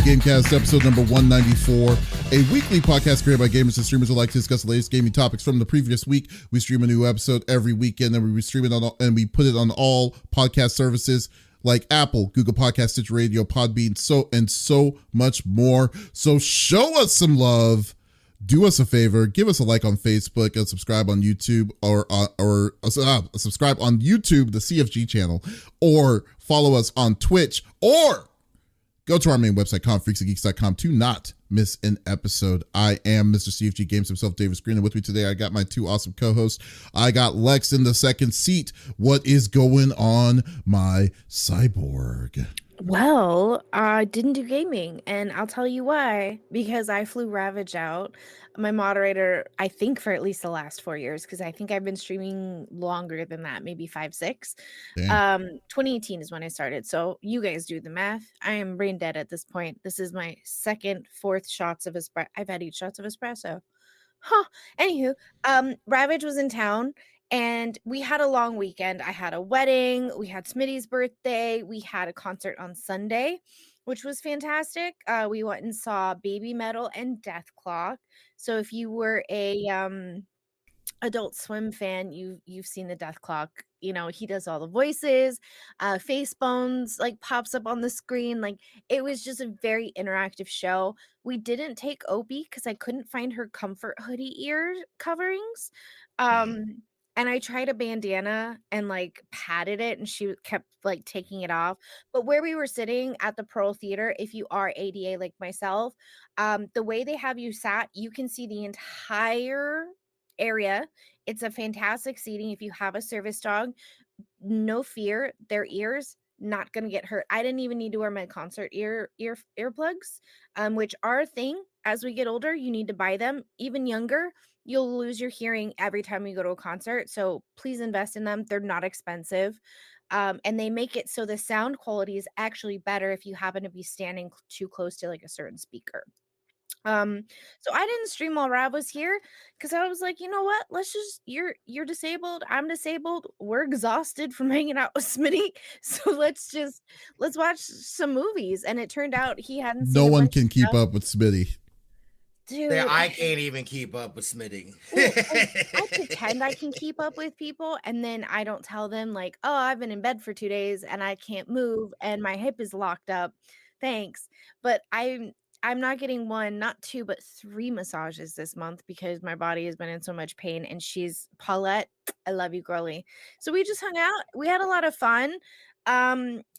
Gamecast, episode number 194, a weekly podcast created by gamers and streamers who like to discuss the latest gaming topics from the previous week. We stream a new episode every weekend, and we stream it on and we put it on all podcast services like Apple, Google Podcasts, Stitcher Radio, Podbean, so much more. So show us some love. Do us a favor, give us a like on Facebook and subscribe on YouTube or subscribe on YouTube, the CFG channel, or follow us on Twitch, or go to our main website, confreaksandgeeks.com, to not miss an episode. I am Mr. CFG Games himself, Davis Green, and with me today, I got my two awesome co-hosts. I got Lex in the second seat. What is going on, my cyborg? Well, I didn't do gaming, and I'll tell you why. Because I flew Ravage out, my moderator, I think for at least the last 4 years, because I think I've been streaming longer than that, maybe 5, 6. 2018 is when I started, so you guys do the math. I am brain dead at this point. This is my second, fourth shots of espresso. I've had 8 shots of espresso. Anywho, Ravage was in town. And we had a long weekend. I had a wedding. We had Smitty's birthday. We had a concert on Sunday, which was fantastic. We went and saw Baby Metal and Death Clock. So if you were a Adult Swim fan, you've seen the Death Clock. You know, he does all the voices. Face Bones like pops up on the screen. Like, it was just a very interactive show. We didn't take Opie because I couldn't find her comfort hoodie ear coverings. And I tried a bandana and like patted it, and she kept like taking it off. But where we were sitting at the Pearl Theater, if you are ADA like myself, the way they have you sat, you can see the entire area. It's a fantastic seating. If you have a service dog, no fear, their ears not gonna get hurt. I didn't even need to wear my concert earplugs, which are a thing. As we get older, you need to buy them. Even younger, you'll lose your hearing every time you go to a concert. So please invest in them. They're not expensive. And they make it so the sound quality is actually better if you happen to be standing too close to like a certain speaker. So I didn't stream while Rav was here because I was like, you know what? Let's just, you're disabled. I'm disabled. We're exhausted from hanging out with Smitty. So let's watch some movies. And it turned out he hadn't seen No one can keep up with Smitty. Dude, I can't even keep up with Smitty. Well, I pretend I can keep up with people, and then I don't tell them like, oh, I've been in bed for 2 days and I can't move and my hip is locked up. Thanks. But I'm not getting 1, not 2, but 3 massages this month because my body has been in so much pain. And she's Paulette. I love you, girly. So we just hung out. We had a lot of fun.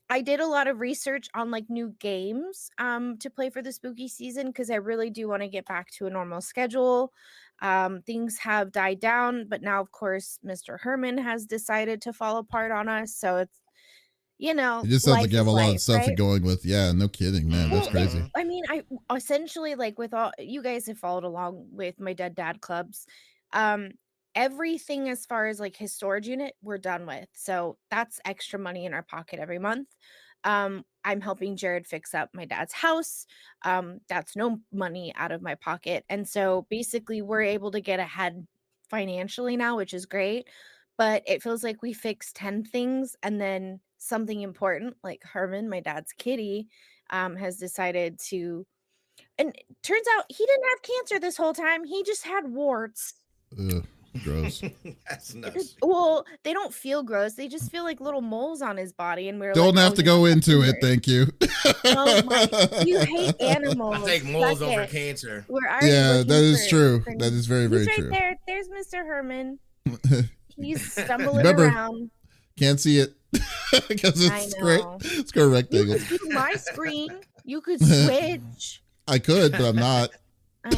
I did a lot of research on like new games to play for the spooky season because I really do want to get back to a normal schedule. Things have died down, but now of course Mr. Herman has decided to fall apart on us. So it's, you know, It just sounds like you have a lot of stuff right? going with. Yeah, no kidding, man. That's crazy. I mean, I essentially, like, with all you guys have followed along with my Dead Dad clubs, everything as far as like his storage unit, we're done with. So that's extra money in our pocket every month. I'm helping Jared fix up my dad's house. That's no money out of my pocket. And so basically we're able to get ahead financially now, which is great. But it feels like we fixed 10 things, and then something important like Herman, my dad's kitty, has decided to, and it turns out he didn't have cancer this whole time. He just had warts. Ugh, gross. That's nuts. Well, they don't feel gross. They just feel like little moles on his body. And we're Don't like, have to go into it. Thank you. Oh my, you hate animals. I take moles over cancer. Yeah, that is true. That is very, very He's right true. there. There's Mr. Herman. He's stumbling Remember, around. Can't see it because it's great. It's got a rectangle. You could do my screen. You could switch. I could, but I'm not. I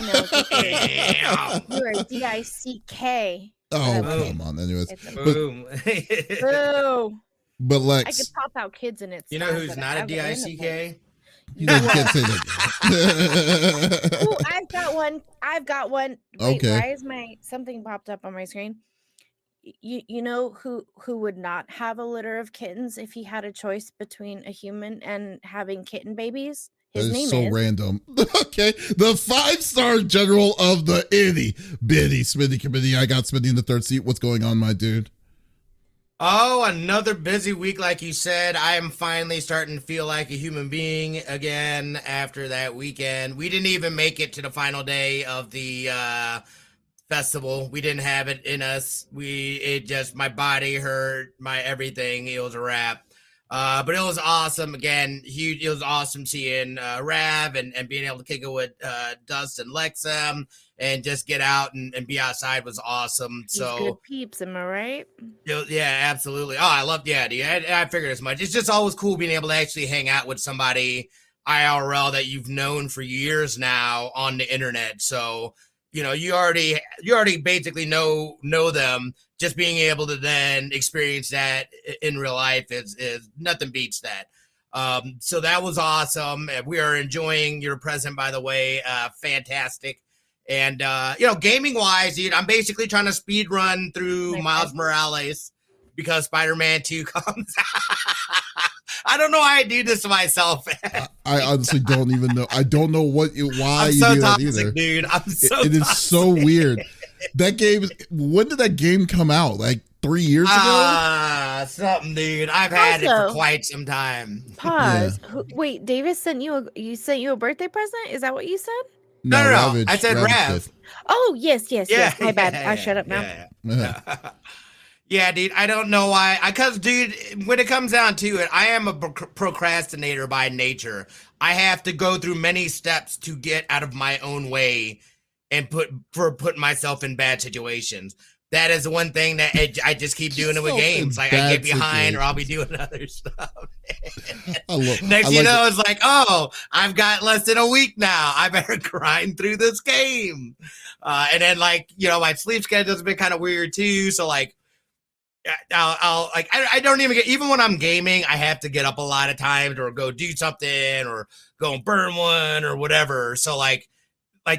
know. You're a D-I-C-K. Oh, come on. Anyways. Boom. Boo. But Lex. I could pop out kids in it. You know who's not a D-I-C-K? You know, you can't say that. Oh, I've got one. Wait, Okay. why is something popped up on my screen? You know who would not have a litter of kittens if he had a choice between a human and having kitten babies? His name is so random. Okay. The 5-star general of the itty bitty Smitty committee. I got Smitty in the third seat. What's going on, my dude? Oh, another busy week, like you said. I am finally starting to feel like a human being again after that weekend. We didn't even make it to the final day of the festival. We didn't have it in us. My body hurt, my everything. It was a wrap. But it was awesome. Again, huge. It was awesome seeing Rav and being able to kick it with Dust and Lexum and just get out and be outside was awesome. These So good peeps, am I right? yeah, absolutely. Oh, I loved dude. I figured as much. It's just always cool being able to actually hang out with somebody IRL that you've known for years now on the internet. So, you already basically know them. Just being able to then experience that in real life is nothing beats that. So that was awesome. We are enjoying your present, by the way. Fantastic. And, gaming wise, dude, I'm basically trying to speed run through Miles Morales because Spider-Man 2 comes out. I don't know why I do this to myself. I honestly don't even know. I don't know why I'm you so do that toxic, either. dude. I'm so It is so weird. That game, when did that game come out? Like 3 years ago? Something, dude. I've had it for quite some time. Pause. Wait, Davis sent you a birthday present? Is that what you said? No. I said Rav. Oh, yes. My bad. I shut up now. Yeah, dude. I don't know why. Because, dude, when it comes down to it, I am a procrastinator by nature. I have to go through many steps to get out of my own way and put myself in bad situations. That is one thing that I just keep doing it with games. Like I get behind or I'll be doing other stuff. Next you know, it's like, oh, I've got less than a week now. I better grind through this game. And then my sleep schedule's been kind of weird too. So like, I don't even even when I'm gaming, I have to get up a lot of times or go do something or go and burn one or whatever. So like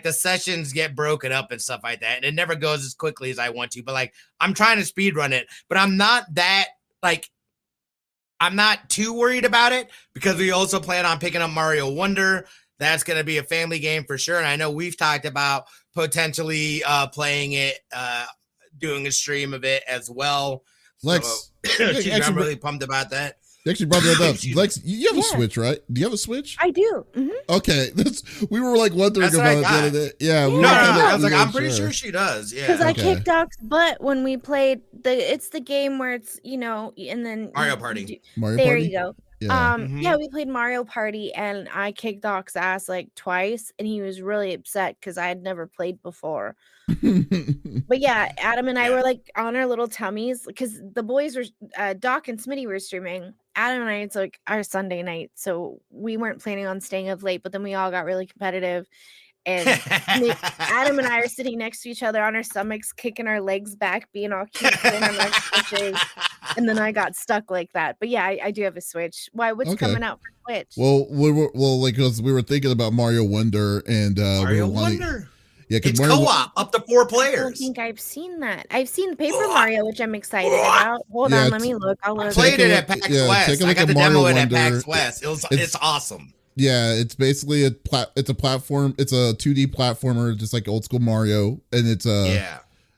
the sessions get broken up and stuff like that. And it never goes as quickly as I want to, but I'm trying to speed run it, but I'm not too worried about it because we also plan on picking up Mario Wonder. That's going to be a family game for sure. And I know we've talked about potentially playing it, doing a stream of it as well. Lex, I'm really pumped about that. You actually brought that up. Lex, you have a Switch, right? Do you have a Switch? I do. Mm-hmm. Okay. We were wondering about it the other day. Yeah. No. I was I'm pretty sure she does. Yeah. Because I kicked Doc's butt when we played it's the game where it's, and then Mario Party. There you go. Yeah. We played Mario Party and I kicked Doc's ass twice and he was really upset because I had never played before. But yeah, Adam and I were on our little tummies because the boys were Doc and Smitty were streaming. Adam and I, it's our Sunday night, so we weren't planning on staying up late, but then we all got really competitive. And Adam and I are sitting next to each other on our stomachs, kicking our legs back, being all cute, playing on our Switches. And then I got stuck like that. But yeah, I do have a Switch. Why? What's coming out for Switch? Well, because we were thinking about Mario Wonder and Mario Wonder. Yeah, it's co-op up to 4 players. I don't think I've seen that. I've seen Paper Mario, which I'm excited about. Hold on, let me look. I'll look. I played it at PAX West. I got the demo at PAX West. It's awesome. Yeah, it's basically a platform. It's a 2D platformer, just like old school Mario, and it's and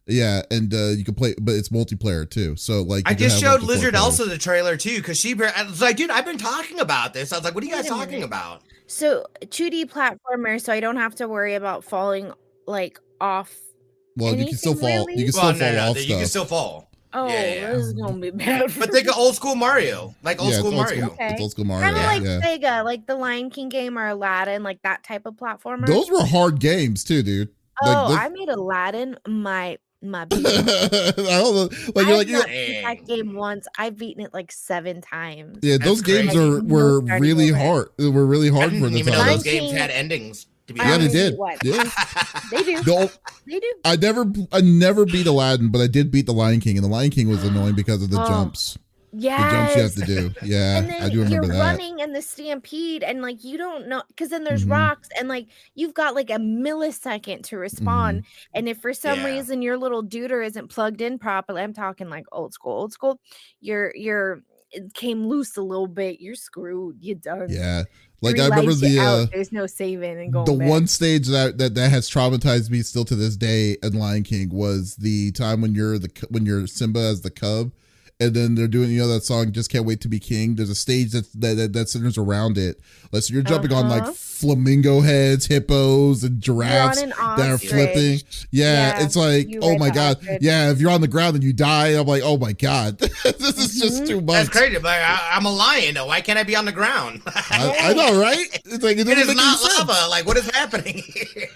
you can play, but it's multiplayer too. So I just showed Lizard Elsa the trailer too because she was like, dude, I've been talking about this. I was like, what are you guys talking about? So 2D platformer, so I don't have to worry about falling off. Well, you can still fall. Really? You can still fall off stuff. You can still fall. Oh, this is gonna be bad. But think of old school Mario, old school Mario. Okay. It's old school Mario. Kind of Sega, like the Lion King game or Aladdin, that type of platformer. Those were hard games too, dude. I made Aladdin my baby. I don't know. I've not beat that game once. I've beaten it 7 times. Yeah, those games were really hard. They were really hard for the time. Even know those games had endings. Yeah, they did. Yeah. They do. They do. I never beat Aladdin, but I did beat the Lion King, and the Lion King was annoying because of the jumps. Yeah, the jumps you have to do. Yeah, and then I do remember that. You're running in the stampede, and you don't know because then there's rocks, and you've got a millisecond to respond. And if for some reason your little duder isn't plugged in properly, I'm talking old school, you're it came loose a little bit, you're screwed. You're done. Yeah. I remember there's no saving and going back. One stage that has traumatized me still to this day in Lion King was the time when you're Simba as the cub and then they're doing that song "Just Can't Wait to Be King." There's a stage that centers around it. Like, so you're jumping on like flamingo heads, hippos, and giraffes that are flipping. Yeah, it's like, oh my god. Yeah, if you're on the ground and you die, I'm like, oh my god, this is just too much. That's crazy. But I'm a lion though. Why can't I be on the ground? I know, right? It's like it is not lava. Like, what is happening here?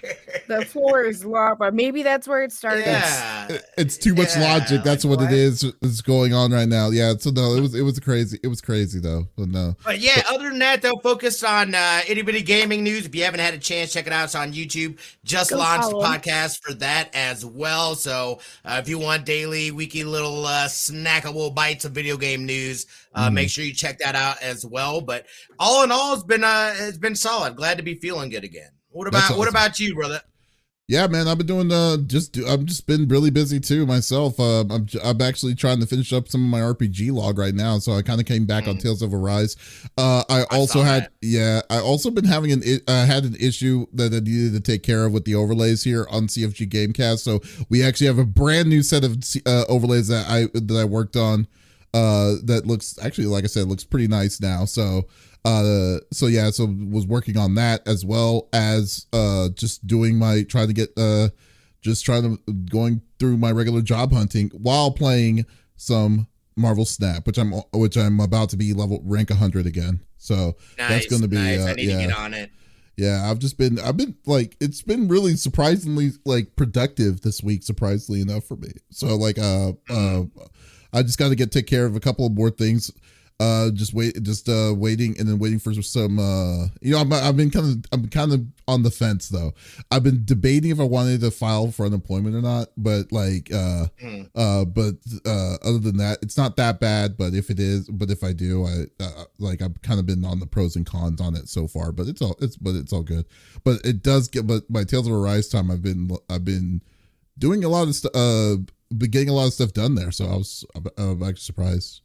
The floor is lava. Maybe that's where it started. Yeah. It's too much logic. That's like, what it is going on right now. Yeah. So no, it was crazy though. But no. But yeah, other than that though, focus on itty bitty gaming news. If you haven't had a chance, check it out. It's on YouTube. Just launched the podcast for that as well. So if you want daily, weekly little snackable bites of video game news, make sure you check that out as well. But all in all, it's been solid. Glad to be feeling good again. What about you, brother? Yeah, man, I've been doing I've just been really busy too myself. I'm actually trying to finish up some of my RPG log right now, so I kind of came back on Tales of Arise. I also been having an issue that I needed to take care of with the overlays here on CFG Gamecast. So we actually have a brand new set of overlays that I worked on. That looks actually, like I said, looks pretty nice now. So was working on that as well as just doing going through my regular job hunting while playing some Marvel Snap, which I'm about to be rank 100 again. So that's going to be nice. I need to get on it. Yeah, I've been like, it's been really surprisingly like productive this week, surprisingly enough for me. So like I just got to take care of a couple of more things. Waiting and then waiting for some I'm kind of on the fence though. I've been debating if I wanted to file for unemployment or not, but like other than that, it's not that bad. But if I do, I've kind of been on the pros and cons on it so far, but it's all good. But it does but my Tales of Arise time, I've been doing a lot of been getting a lot of stuff done there, so I'm actually surprised.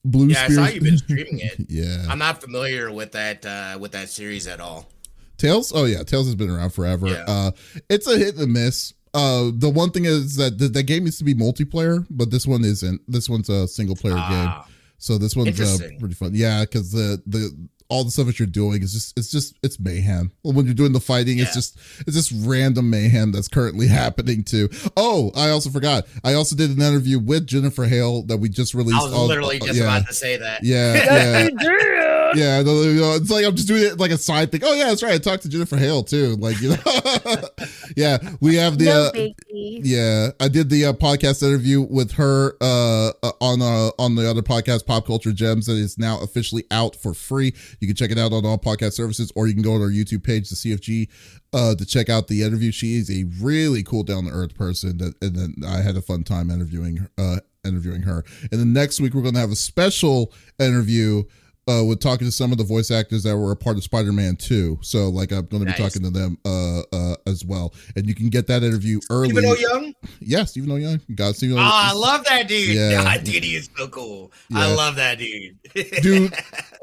Blue Spears. I saw you've been streaming it. Yeah, I'm not familiar with that series at all. Tales? Oh yeah, Tales has been around forever. Yeah. It's a hit and miss. The one thing is that the game used to be multiplayer, but this one isn't. This one's a single player game. So this one's pretty fun. Yeah, because the all the stuff that you're doing is it's mayhem. Well, when you're doing the fighting, it's just random mayhem that's currently happening too. Oh, I also forgot. I also did an interview with Jennifer Hale that we just released. I was literally just about to say that. Yeah. Yeah, it's like I'm just doing it like a side thing. Oh yeah, that's right. I talked to Jennifer Hale too. Like, yeah, we have the I did the podcast interview with her on the other podcast, Pop Culture Gems, that is now officially out for free. You can check it out on all podcast services, or you can go to our YouTube page, the CFG, to check out the interview. She is a really cool, down to earth person, and then I had a fun time interviewing her. And then next week we're going to have a special interview with talking to some of the voice actors that were a part of Spider-Man 2. So like I'm going to be talking to them as well. And you can get that interview early. Stephen O. Young? Yeah, Stephen O. Young. God, Stephen O. Oh, I love that dude. Yeah. Dude, he is so cool. Yeah. I love that dude. Dude,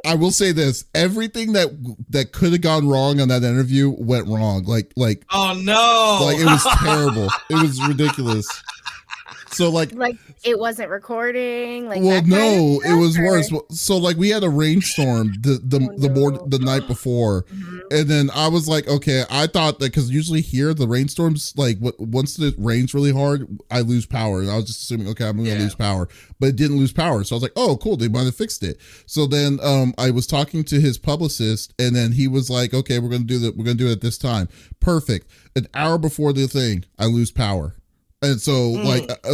I will say this. Everything that could have gone wrong on that interview went wrong. Like oh no. Like it was terrible. It was ridiculous. So like it wasn't recording. Like, well, no, it was worse. So like we had a rainstorm the night before, and then I was like, okay, I thought that because usually here the rainstorms, like once it rains really hard, I lose power, and I was just assuming, okay, I'm gonna lose power, but it didn't lose power. So I was like, oh, cool, they might have fixed it. So then I was talking to his publicist, and then he was like, okay, we're gonna do it at this time. Perfect. An hour before the thing, I lose power. And so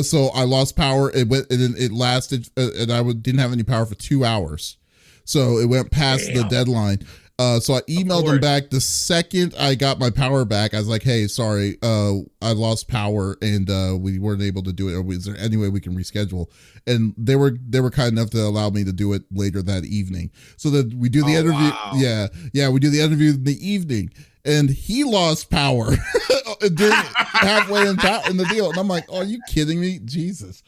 so I lost power. It went, and then it lasted, and I didn't have any power for 2 hours. So it went past the deadline. So I emailed him back the second I got my power back. I was like, hey, sorry, I lost power and we weren't able to do it. Or is there any way we can reschedule? And they were kind enough to allow me to do it later that evening. So that we do the interview. Wow. Yeah, we do the interview in the evening. And he lost power halfway in the deal. And I'm like, oh, are you kidding me? Jesus.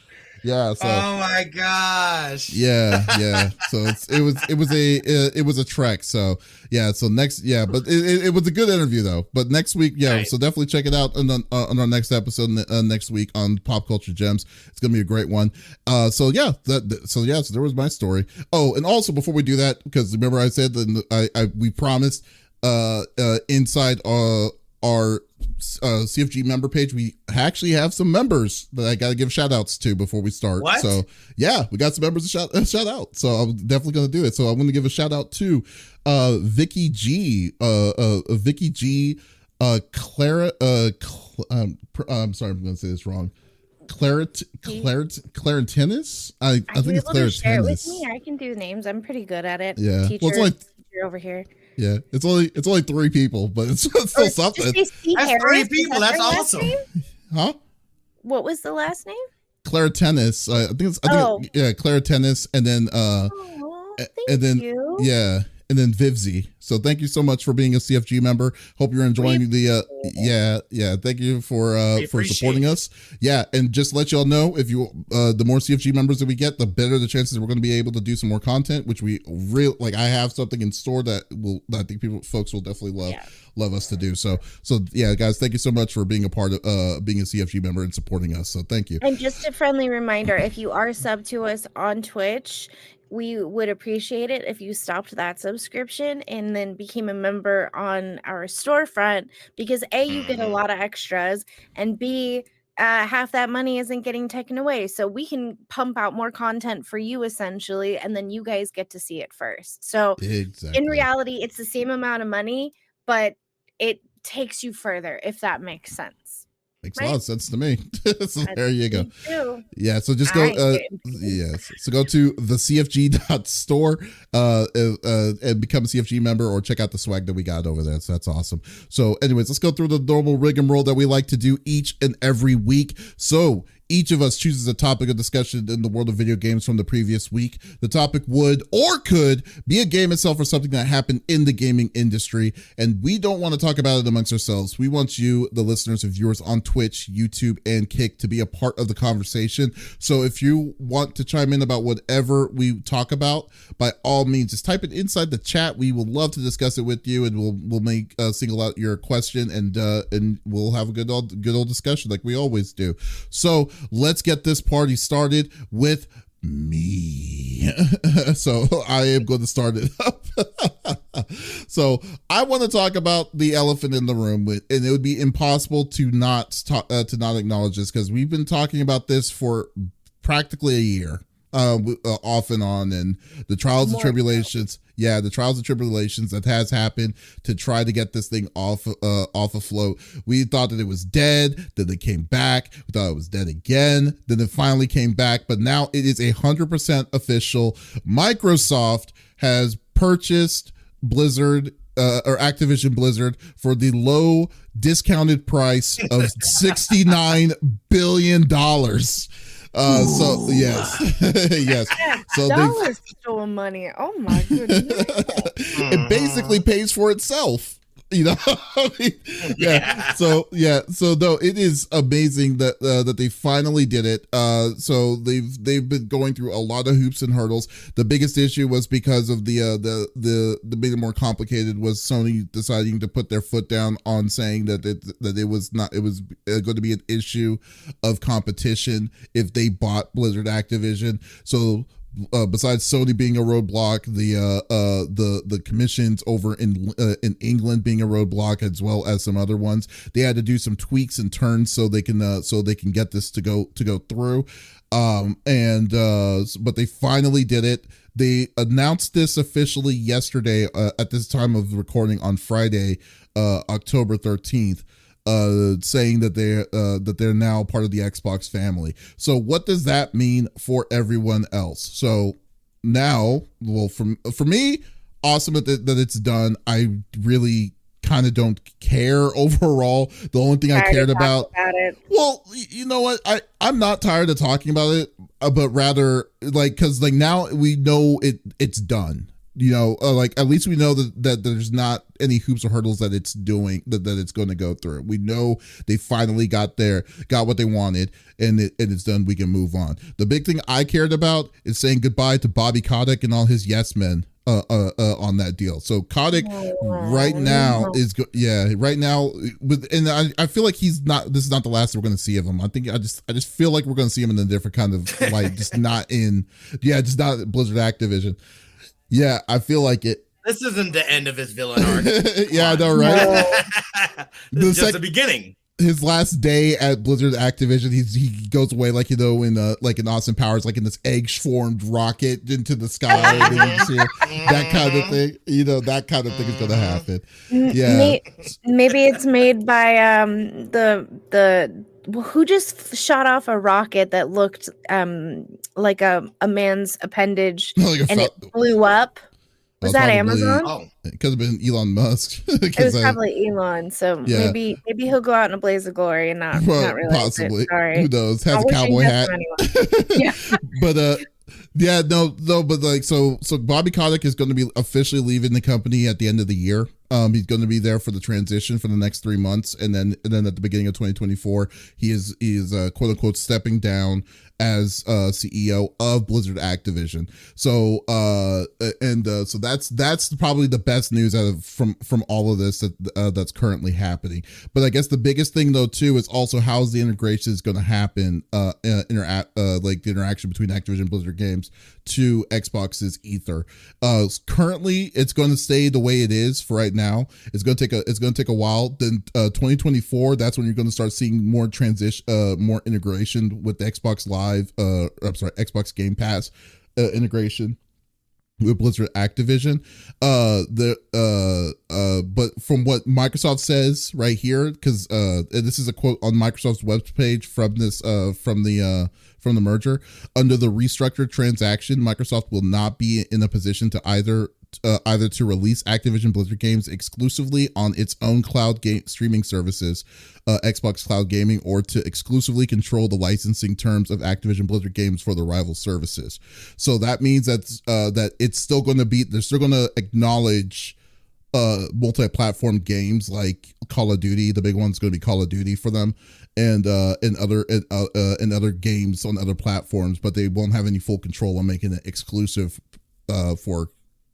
Yeah. So. Oh my gosh. Yeah. So it was a trek. So yeah. So next, but it was a good interview though. But next week, Right. So definitely check it out on our next episode next week on Pop Culture Gems. It's gonna be a great one. So there was my story. Oh, and also before we do that, because remember I said that we promised inside our CFG member page, we actually have some members that I got to give shout outs to before we start. What? So yeah, we got some members to shout out. So I'm definitely going to do it. So I'm going to give a shout out to Vicky G, Clara, I'm sorry, I'm going to say this wrong. Clarentinus? I think it's Clarentinus. Share it with me. I can do names. I'm pretty good at it. Yeah. Teacher, teacher over here. Yeah, it's only 3 people, but it's still something. That's 3 people. That's awesome. Huh? What was the last name? Clara Tennis. I think Clara Tennis, and then thank you. Yeah, and then Vivzy. So thank you so much for being a CFG member. Hope you're enjoying Thank you for supporting us. Yeah, and just to let y'all know, if you the more CFG members that we get, the better the chances we're going to be able to do some more content, which we really like. I have something in store that I think folks will definitely love us to do. So yeah, guys, thank you so much for being a part of being a CFG member and supporting us. So thank you. And just a friendly reminder, if you are sub to us on Twitch, we would appreciate it if you stopped that subscription and then became a member on our storefront, because A, you get a lot of extras, and B, half that money isn't getting taken away. So we can pump out more content for you essentially, and then you guys get to see it first. So exactly. In reality, it's the same amount of money, but it takes you further, if that makes sense. Makes a lot of sense to me. So there you go. Yeah, so just go so go to the CFG.store and become a CFG member, or check out the swag that we got over there. So that's awesome. So anyways, let's go through the normal rigmarole that we like to do each and every week. So each of us chooses a topic of discussion in the world of video games from the previous week. The topic would or could be a game itself or something that happened in the gaming industry. And we don't want to talk about it amongst ourselves. We want you, the listeners and viewers on Twitch, YouTube, and Kick, to be a part of the conversation. So if you want to chime in about whatever we talk about, by all means, just type it inside the chat. We will love to discuss it with you, and we'll make single out your question, and we'll have a good old discussion like we always do. So let's get this party started with me. So I am going to start it up. So I want to talk about the elephant in the room, and it would be impossible to not acknowledge this, because we've been talking about this for practically a year. Off and on, and the trials and tribulations. Yeah, the trials and tribulations that has happened to try to get this thing off afloat. We thought that it was dead, then it came back. We thought it was dead again, then it finally came back. But now it is 100% official. Microsoft has purchased Blizzard, or Activision Blizzard, for the low discounted price of $69 billion. So yes, yes. So dollars stolen money. Oh my goodness! It basically pays for itself. I mean, yeah. So though it is amazing that they finally did it. So they've been going through a lot of hoops and hurdles. The biggest issue was because of the made it more complicated was Sony deciding to put their foot down on saying that it was going to be an issue of competition if they bought Blizzard Activision. So besides Sony being a roadblock, the commissions over in England being a roadblock, as well as some other ones, they had to do some tweaks and turns so they can get this to go through. But they finally did it. They announced this officially yesterday at this time of recording on Friday, October 13th. Saying that they're now part of the Xbox family. So what does that mean for everyone else? So now, well, for me, awesome that it's done. I really kind of don't care overall. The only thing I cared about it. Well, you know what? I'm not tired of talking about it, but rather because now we know it's done. like at least we know that there's not any hoops or hurdles that it's doing that it's going to go through. We know they finally got what they wanted, and it's done. We can move on. The big thing I cared about is saying goodbye to Bobby Kotick and all his yes men on that deal. So Kotick right now right now and I feel like this is not the last we're going to see of him. I think I just feel like we're going to see him in a different kind of light, just not Blizzard Activision. Yeah, I feel like it. This isn't the end of his villain arc. Yeah, I know, right? This is just the beginning. His last day at Blizzard Activision, he goes away like in Austin Powers, like in this egg-formed rocket into the sky, that kind of thing. That kind of thing is going to happen. Yeah, maybe it's made by the who just shot off a rocket that looked like a man's appendage and it blew up. Was that Amazon? Oh, it could have been Elon Musk. It was probably Elon. So maybe he'll go out in a blaze of glory and not realize possibly. It. Sorry. Who knows? Has a cowboy hat. Yeah. But but like so Bobby Kotick is going to be officially leaving the company at the end of the year. He's going to be there for the transition for the next 3 months, and then at the beginning of 2024, he is quote unquote stepping down as CEO of Blizzard Activision. So so that's probably the best news out of from all of this that's currently happening. But I guess the biggest thing though too is also how's the integration is going to happen, like the interaction between Activision and Blizzard games to Xbox's Ether. Currently, it's going to stay the way it is for right now. It's going to take a while. Then 2024, that's when you're going to start seeing more more integration with the Xbox Live. Xbox Game Pass integration with Blizzard Activision. But from what Microsoft says right here, because this is a quote on Microsoft's webpage from the merger, under the restructured transaction, Microsoft will not be in a position to either to release Activision Blizzard games exclusively on its own cloud game streaming services, Xbox Cloud Gaming, or to exclusively control the licensing terms of Activision Blizzard games for the rival services. So that means that it's still going to be, they're still going to acknowledge multi-platform games like Call of Duty. The big one's going to be Call of Duty for them, and other games on other platforms, but they won't have any full control on making it exclusive for.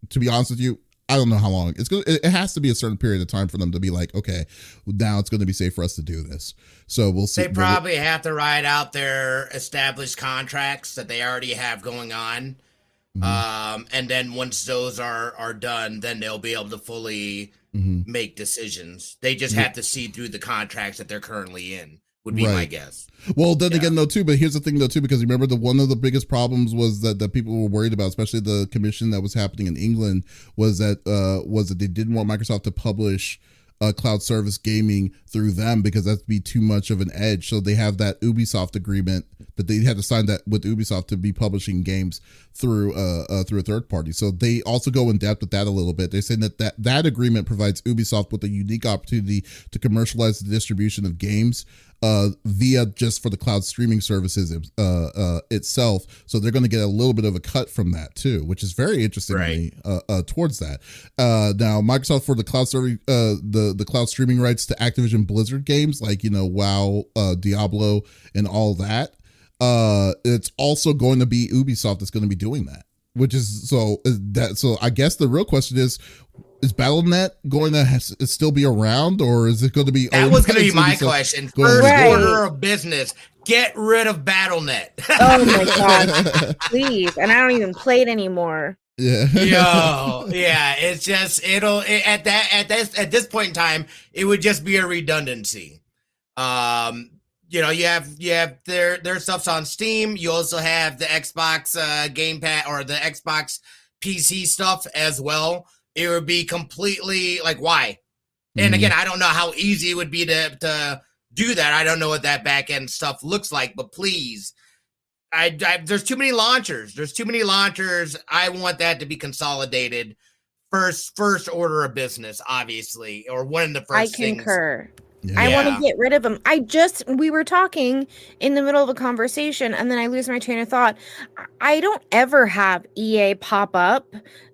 To be honest with you, I don't know how long it has to be a certain period of time for them to be like, okay, now it's going to be safe for us to do this. So we'll see. They probably have to ride out their established contracts that they already have going on. Mm-hmm. And then once those are done, then they'll be able to fully make decisions. They just have to see through the contracts that they're currently in, would be my guess. Well, then again, though, too, but here's the thing, though, too, because remember one of the biggest problems was that people were worried about, especially the commission that was happening in England, was that they didn't want Microsoft to publish cloud service gaming through them because that'd be too much of an edge. So they have that Ubisoft agreement that they had to sign that with Ubisoft to be publishing games through a third party. So they also go in depth with that a little bit. They're saying that agreement provides Ubisoft with a unique opportunity to commercialize the distribution of games via just for the cloud streaming services itself. So they're going to get a little bit of a cut from that too, which is very interesting towards that. Now Microsoft for the cloud serving the cloud streaming rights to Activision Blizzard games like WoW, Diablo, and all that. It's also going to be Ubisoft that's going to be doing that, which is so I guess the real question is Battle.net going to still be around, or is it going to be? That was going to be my question. First order of business: get rid of Battle.net. Oh my god, please! And I don't even play it anymore. Yeah. It's just at this point in time, it would just be a redundancy. You have their stuff's on Steam. You also have the Xbox Game Pass or the Xbox PC stuff as well. It would be completely like, why? And again, I don't know how easy it would be to do that. I don't know what that back end stuff looks like, but please, there's too many launchers. I want that to be consolidated. First order of business, obviously, or one of the first things. I concur. Yeah. I want to get rid of them. We were talking in the middle of a conversation and then I lose my train of thought. I don't ever have EA pop up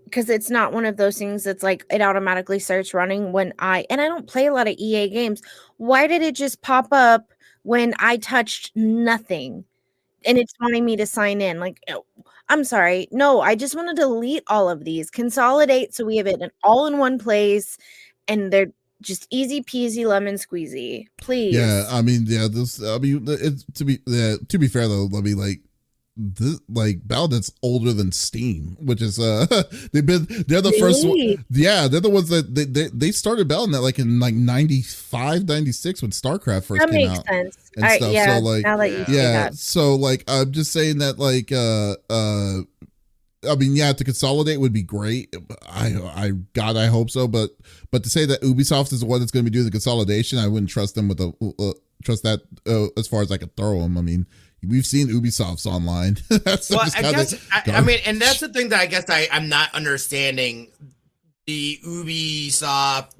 because it's not one of those things that's like it automatically starts running when I don't play a lot of EA games. Why did it just pop up when I touched nothing and it's wanting me to sign in? Like, I'm sorry. No, I just want to delete all of these, consolidate so we have it all in one place and they're just easy peasy lemon squeezy. Please. Yeah, I mean, it's to be fair though, I mean, like Battle.net's older than Steam, which is they're the first one. Yeah, they're the ones that they started Battle.net like in like 95, 96 when StarCraft first that came makes out. sense. And stuff. Yeah, so like now that you say that. So like I'm just saying that like I mean, yeah, to consolidate would be great. I hope so. But to say that Ubisoft is the one that's going to be doing the consolidation, I wouldn't trust them with trust that as far as I could throw them. I mean, we've seen Ubisoft's online. I mean, and that's the thing that I guess I'm not understanding the Ubisoft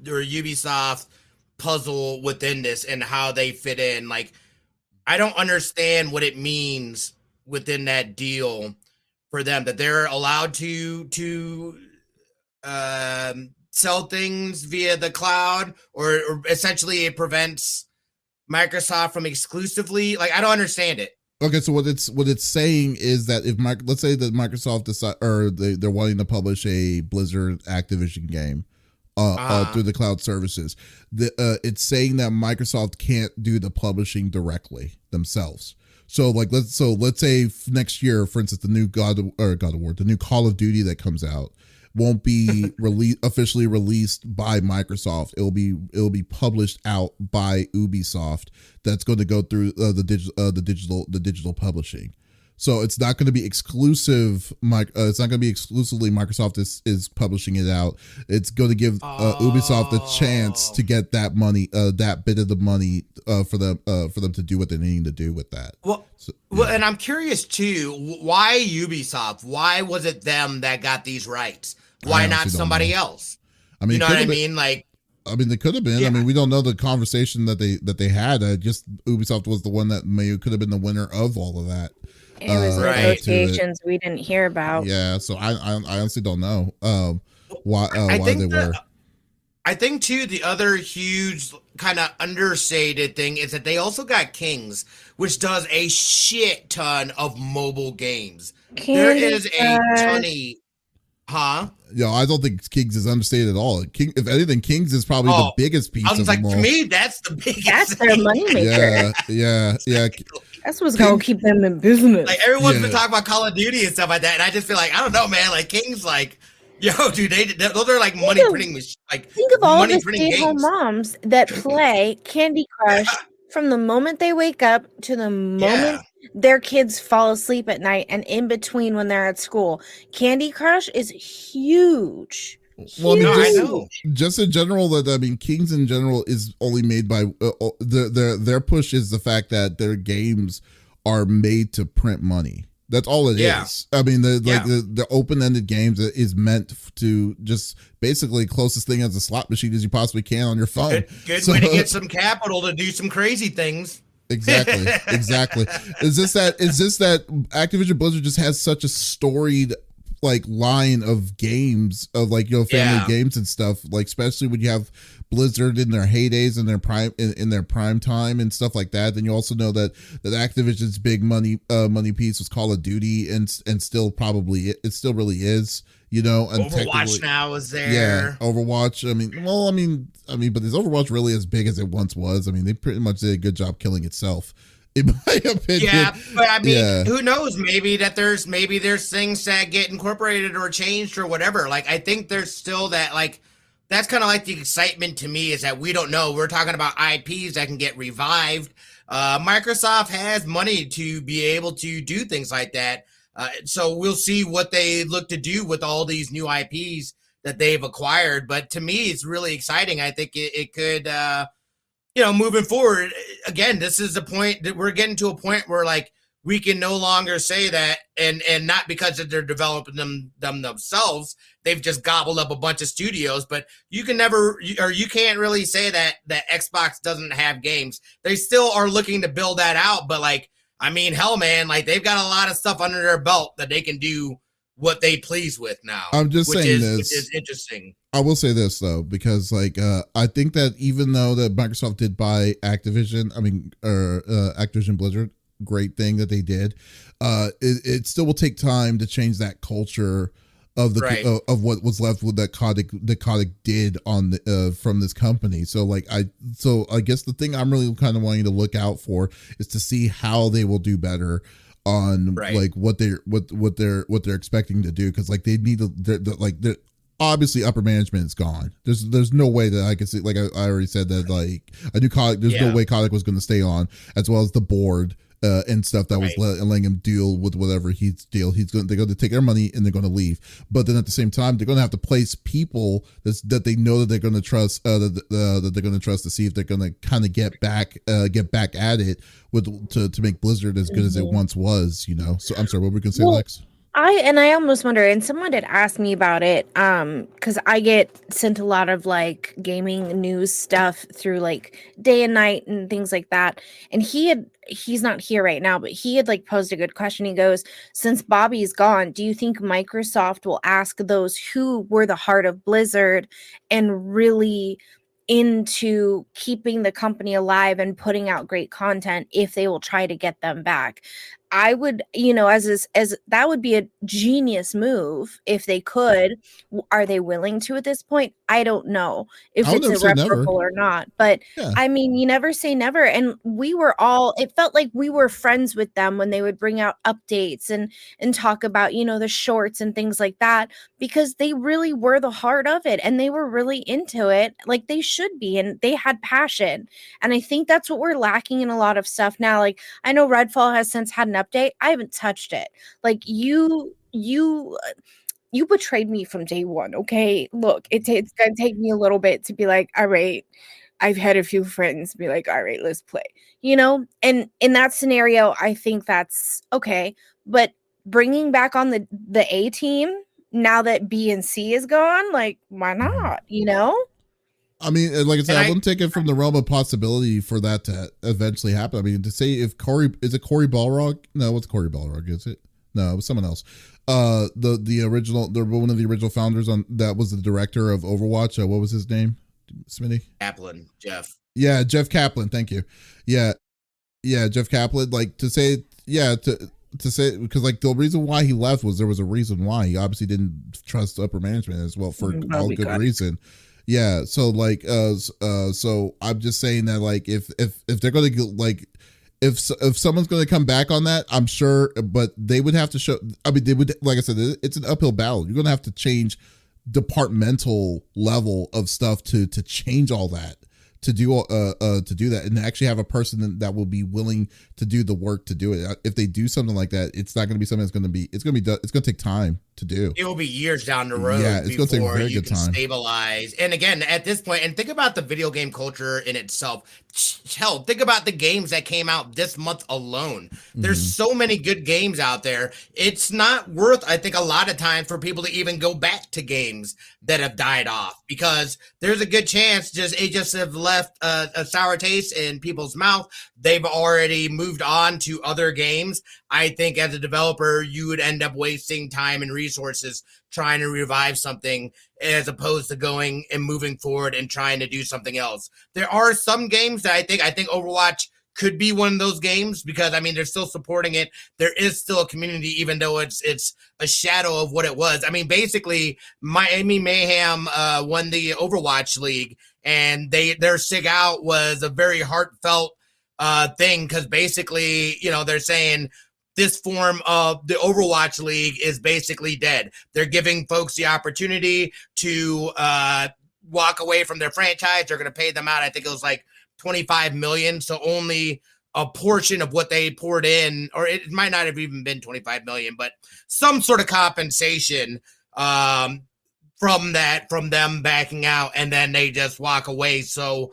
puzzle within this and how they fit in. Like, I don't understand what it means within that deal for them that they're allowed to sell things via the cloud, or essentially it prevents Microsoft from exclusively. Like, I don't understand it. Okay, so what it's saying is that if let's say that Microsoft decide, or they're wanting to publish a Blizzard Activision game through the cloud services, it's saying that Microsoft can't do the publishing directly themselves. So like let's say next year, for instance, the new God of War, the new Call of Duty that comes out won't be officially released by Microsoft. It'll be published out by Ubisoft. That's going to go through the digital publishing. So it's not going to be exclusive. It's not going to be exclusively Microsoft is publishing it out. It's going to give Ubisoft a chance to get that money, that bit of the money for them to do what they need to do with that. Well, and I'm curious too. Why Ubisoft? Why was it them that got these rights? Why not somebody else? I mean, you know what I mean? Like, I mean, they could have been. Yeah. I mean, we don't know the conversation that they had. Just Ubisoft was the one that could have been the winner of all of that. It was negotiations we didn't hear about. Yeah, so I honestly don't know why they were. I think too, the other huge kind of understated thing is that they also got Kings, which does a shit ton of mobile games. There is a tonny. Huh? Yo, I don't think Kings is understated at all. If anything, Kings is probably the biggest piece. I was like, to me, that's the biggest. That's their moneymaker. Yeah. That's what's gonna keep them in business. Like, everyone's been talking about Call of Duty and stuff like that, and I just feel like, I don't know, man. Like, Kings, like, yo, dude, those are like money printing. Like, think of all the stay-at-home moms that play Candy Crush from the moment they wake up to the moment their kids fall asleep at night, and in between when they're at school. Candy Crush is huge. Well, I know. Just in general, Kings in general is only made by their push is the fact that their games are made to print money. That's all it is. I mean, the open-ended games is meant to just basically closest thing as a slot machine as you possibly can on your phone. Good way to get some capital to do some crazy things. Exactly. Is this that Activision Blizzard just has such a storied line of games of family games and stuff, especially when you have Blizzard in their heydays and their prime in their prime time and stuff like that. Then you also know that Activision's big money piece was Call of Duty and still probably it still really is, and Overwatch now is there. Yeah, Overwatch. I mean, but is Overwatch really as big as it once was? I mean, they pretty much did a good job killing itself, in my opinion. Yeah, but I mean, who knows? Maybe there's things that get incorporated or changed or whatever. Like, I think there's still that, that's kind of like the excitement to me, is that we don't know. We're talking about IPs that can get revived. Microsoft has money to be able to do things like that. So we'll see what they look to do with all these new IPs that they've acquired. But to me, it's really exciting. I think it could, moving forward, again, this is the point that we're getting to a point where we can no longer say that, and not because they're developing them themselves. They've just gobbled up a bunch of studios, but you can't really say that Xbox doesn't have games. They still are looking to build that out, but hell, man, they've got a lot of stuff under their belt that they can do what they please with now. I'm just saying this. Which is interesting. I will say this though, because like I think that even though that Microsoft did buy Activision, Activision Blizzard, great thing that they did, it still will take time to change that culture of the of what was left with that Kotick did on the from this company. So I guess the thing I'm really kind of wanting to look out for is to see how they will do better on like what they're expecting to do, because like they need to obviously upper management is gone. There's no way that I could see, like I already said that like I knew Kotick, there's no way Kotick was going to stay on, as well as the board and stuff that was letting him deal with whatever they're going to take their money and they're going to leave. But then at the same time, they're going to have to place people that they know that they're going to trust, that they're going to trust to see if they're going to kind of get back at it to make Blizzard as good as it once was, you know. So I'm sorry, what were we going to say, Lex? I almost wonder, and someone did ask me about it, because I get sent a lot of like gaming news stuff through like Day and Night and things like that. And he's not here right now, but he had like posed a good question. He goes, since Bobby's gone, do you think Microsoft will ask those who were the heart of Blizzard and really into keeping the company alive and putting out great content, if they will try to get them back? I would, as that would be a genius move if they could. Are they willing to at this point? I don't know if it's irreparable or not. But I mean, you never say never. And it felt like we were friends with them when they would bring out updates and talk about, the shorts and things like that, because they really were the heart of it and they were really into it like they should be. And they had passion. And I think that's what we're lacking in a lot of stuff now. Like, I know Redfall has since had an update. I haven't touched it. Like you betrayed me from day one. Okay, look, it's gonna take me a little bit to be like, all right. I've had a few friends be like, all right, let's play. And in that scenario, I think that's okay. But bringing back on the A team now that B and C is gone, like, why not? I mean, like I said, I wouldn't take it from the realm of possibility for that to eventually happen. I mean, to say if Cory Balrog? No, what's Cory Balrog? Is it? No, it was someone else. The original, one of the original founders that was the director of Overwatch. What was his name? Smitty? Kaplan, Jeff. Yeah, Jeff Kaplan. Thank you. Yeah, Jeff Kaplan. Like to say, because like the reason why he left was there was a reason why. He obviously didn't trust upper management as well for all good reason. Yeah, so like so I'm just saying that like if they're going to like if someone's going to come back on that, I'm sure, but they would have to show, I mean, they would, like I said, it's an uphill battle. You're going to have to change departmental level of stuff to change all that, to do that, and actually have a person that will be willing to do the work to do it. If they do something like that, it's not going to be something that's going to be, it's going to take time to do. It will be years down the road. Yeah, it's going to take a very good time. Stabilize. And again, at this point, and think about the video game culture in itself. Hell, think about the games that came out this month alone. There's so many good games out there. It's not worth, I think, a lot of time for people to even go back to games that have died off, because there's a good chance it just have left a sour taste in people's mouth. They've already moved on to other games. I think as a developer, you would end up wasting time and resources trying to revive something as opposed to going and moving forward and trying to do something else. There are some games that I think Overwatch could be one of those games, because I mean, they're still supporting it. There is still a community, even though it's a shadow of what it was. I mean, basically Miami Mayhem won the Overwatch League, and their sig out was a very heartfelt thing, because basically, they're saying this form of the Overwatch League is basically dead. They're giving folks the opportunity to walk away from their franchise. They're going to pay them out. I think it was like $25 million. So only a portion of what they poured in, or it might not have even been $25 million, but some sort of compensation from them backing out, and then they just walk away. So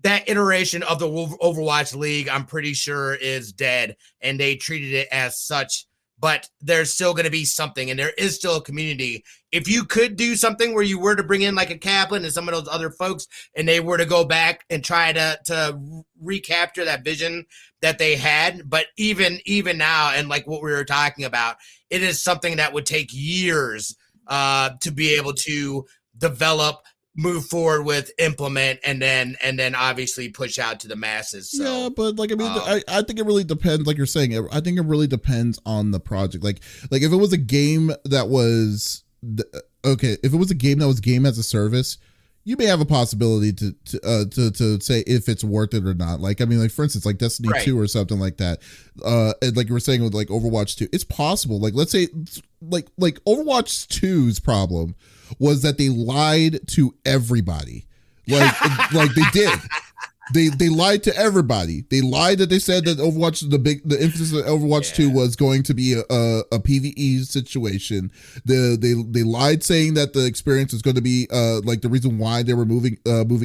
that iteration of the Overwatch League, I'm pretty sure, is dead, and they treated it as such. But there's still going to be something, and there is still a community. If you could do something where you were to bring in like a Kaplan and some of those other folks, and they were to go back and try to recapture that vision that they had. But even now, and like what we were talking about, it is something that would take years to be able to develop, move forward with, implement, and then obviously push out to the masses. So, yeah, but like, I mean, I think it really depends. Like you're saying, I think it really depends on the project. Like if it was a game that was okay, if it was a game that was game as a service, you may have a possibility to say if it's worth it or not. Like, I mean, like for instance, like Destiny 2 or something like that. And like you were saying with like Overwatch 2, it's possible. Like, let's say like Overwatch 2's problem was that they lied to everybody. Like they did. They lied to everybody. They lied that they said that Overwatch, the emphasis of Overwatch 2 was going to be a PvE situation. They lied saying that the experience was going to be like the reason why they were moving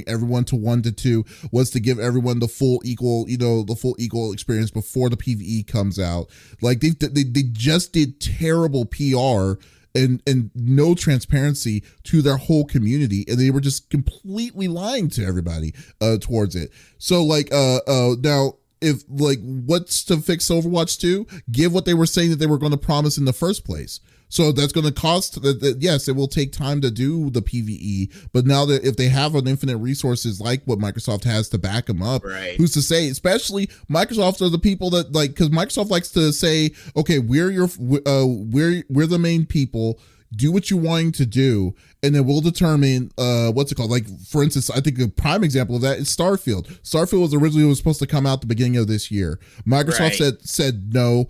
everyone to 1 to 2 was to give everyone the full equal experience before the PvE comes out. Like they just did terrible PR and no transparency to their whole community, and they were just completely lying to everybody towards it. So like now, if like, what's to fix Overwatch 2? Give what they were saying that they were going to promise in the first place. So that's going to cost yes, it will take time to do the PvE, but now that if they have an infinite resources like what Microsoft has to back them up, who's to say? Especially Microsoft are the people that like, because Microsoft likes to say, okay, we're the main people. Do what you're wanting to do, and then we'll determine what's it called. Like, for instance, I think a prime example of that is Starfield. Starfield was supposed to come out the beginning of this year. Microsoft said no.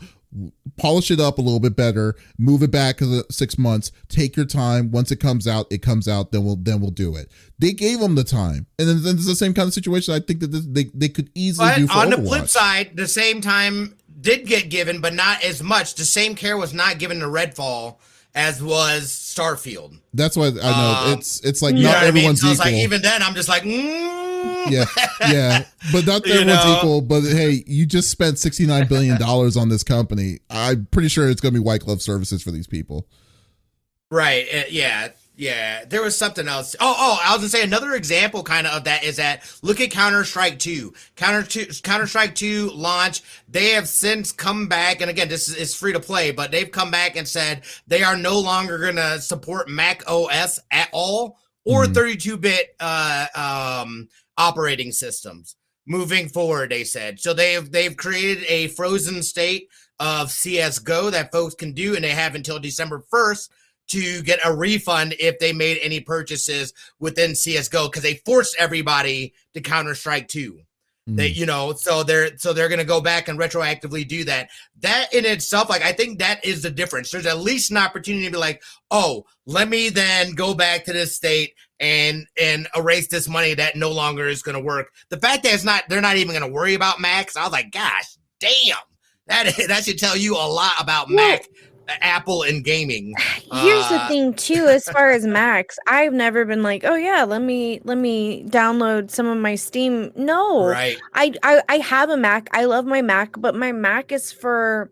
Polish it up a little bit better, move it back 6 months, take your time. Once it comes out, then we'll do it. They gave them the time, and then it's the same kind of situation I think that they could easily do for Overwatch. On the flip side, the same time did get given, but not as much. The same care was not given to Redfall as was Starfield. That's why I know it's like not everyone's equal. Like, even then, I'm just like, yeah, but not everyone's equal. But hey, you just spent $69 billion on this company. I'm pretty sure it's going to be white glove services for these people. Right? Yeah. There was something else. Oh, I was gonna say another example kind of that is that look at Counter-Strike 2. Counter-Strike 2 launch. They have since come back, and again, this is free to play, but they've come back and said they are no longer gonna support Mac OS at all or 32-bit operating systems moving forward. They said so. They've created a frozen state of CS:GO that folks can do, and they have until December 1st. To get a refund if they made any purchases within CSGO, because they forced everybody to Counter-Strike 2. They, so they're going to go back and retroactively do that. That in itself, like, I think that is the difference. There's at least an opportunity to be like, oh, let me then go back to this state and erase this money that no longer is going to work. The fact that they're not even going to worry about Macs. I was like, gosh, damn, that should tell you a lot about Mac. Apple and gaming. Here's the thing too, as far as Macs, I've never been like, oh yeah, let me download some of my Steam. No, right. I have a Mac. I love my Mac, but my Mac is for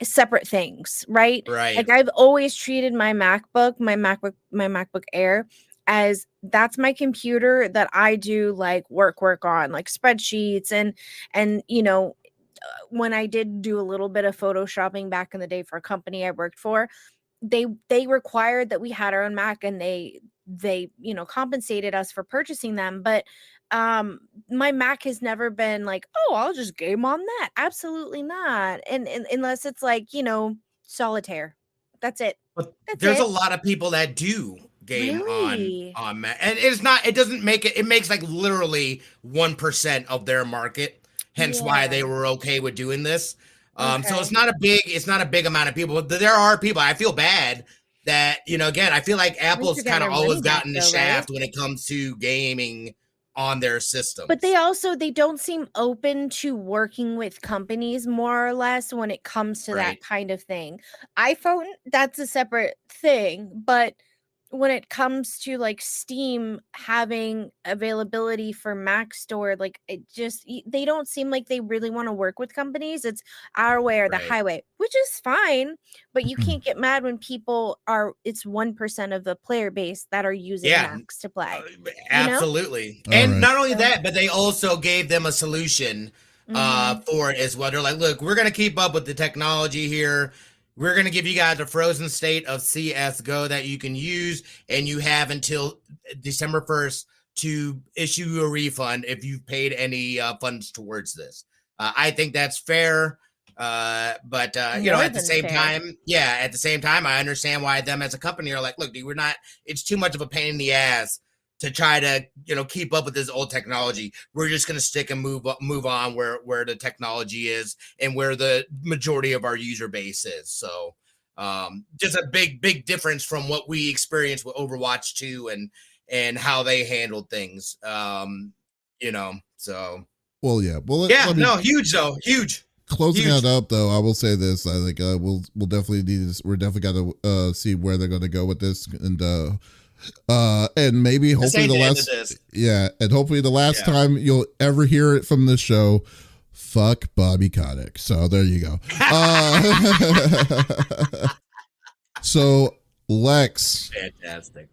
separate things, right? Like I've always treated my MacBook Air as that's my computer that I do like work on, like spreadsheets and when I did do a little bit of photoshopping back in the day for a company I worked for, they required that we had our own Mac, and they compensated us for purchasing them. But my Mac has never been like, oh, I'll just game on that. Absolutely not. And unless it's like, solitaire. That's it. But there's a lot of people that do game on Mac, and it makes like literally 1% of their market. Hence why they were okay with doing this. So it's not a big amount of people, but there are people. I feel bad that, again, I feel like Apple's kind of always gotten the shaft when it comes to gaming on their system. But they don't seem open to working with companies more or less when it comes to that kind of thing. iPhone, that's a separate thing, but when it comes to like Steam having availability for Mac Store, like they don't seem like they really want to work with companies. It's our way or the Right. highway, which is fine, but you can't get mad when it's 1% of the player base that are using Yeah. Macs to play. Absolutely. All And right. not only that, but they also gave them a solution for it as well. They're like, look, we're going to keep up with the technology here. We're going to give you guys a frozen state of CSGO that you can use, and you have until December 1st to issue you a refund if you've paid any funds towards this. I think that's fair. But at the same time, I understand why them as a company are like, look, dude, it's too much of a pain in the ass to try to keep up with this old technology. We're just going to stick and move on where the technology is and where the majority of our user base is. So just a big difference from what we experienced with Overwatch 2 and how they handled things. So Well, yeah. Well, huge though, huge. Closing it up, though, I will say this: I think we'll definitely need this. We're definitely got to see where they're going to go with this, and maybe hopefully the last time you'll ever hear it from this show. Fuck Bobby Kotick. So there you go. So Lex, fantastic.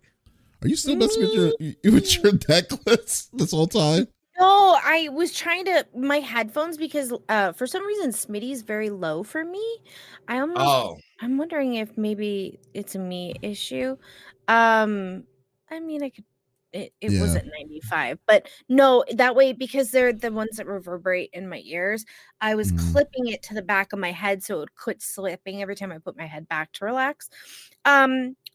Are you still messing with your necklace this whole time? No, I was trying to my headphones because for some reason Smitty is very low for me. I'm wondering if maybe it's a me issue. I mean it was at 95, but no, that way because they're the ones that reverberate in my ears. I was clipping it to the back of my head so it would quit slipping every time I put my head back to relax.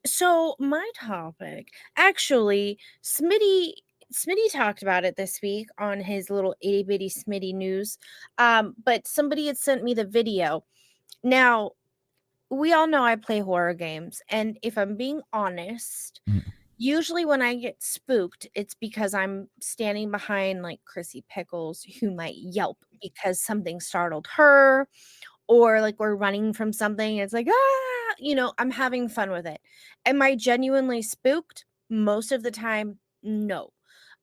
So my topic, actually, Smitty talked about it this week on his little itty bitty Smitty news. But somebody had sent me the video. Now, we all know I play horror games, and if I'm being honest, usually when I get spooked, it's because I'm standing behind like Chrissy Pickles, who might yelp because something startled her, or like we're running from something. It's like, I'm having fun with it. Am I genuinely spooked? Most of the time, no.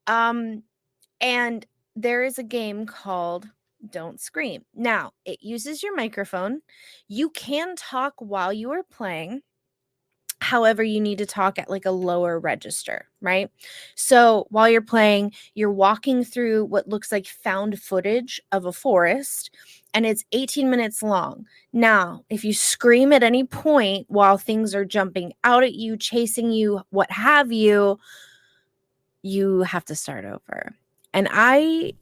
And there is a game called Don't Scream. Now, it uses your microphone. You can talk while you are playing. However, you need to talk at like a lower register, right? So while you're playing, you're walking through what looks like found footage of a forest, and it's 18 minutes long. Now, if you scream at any point while things are jumping out at you, chasing you, what have you have to start over. And I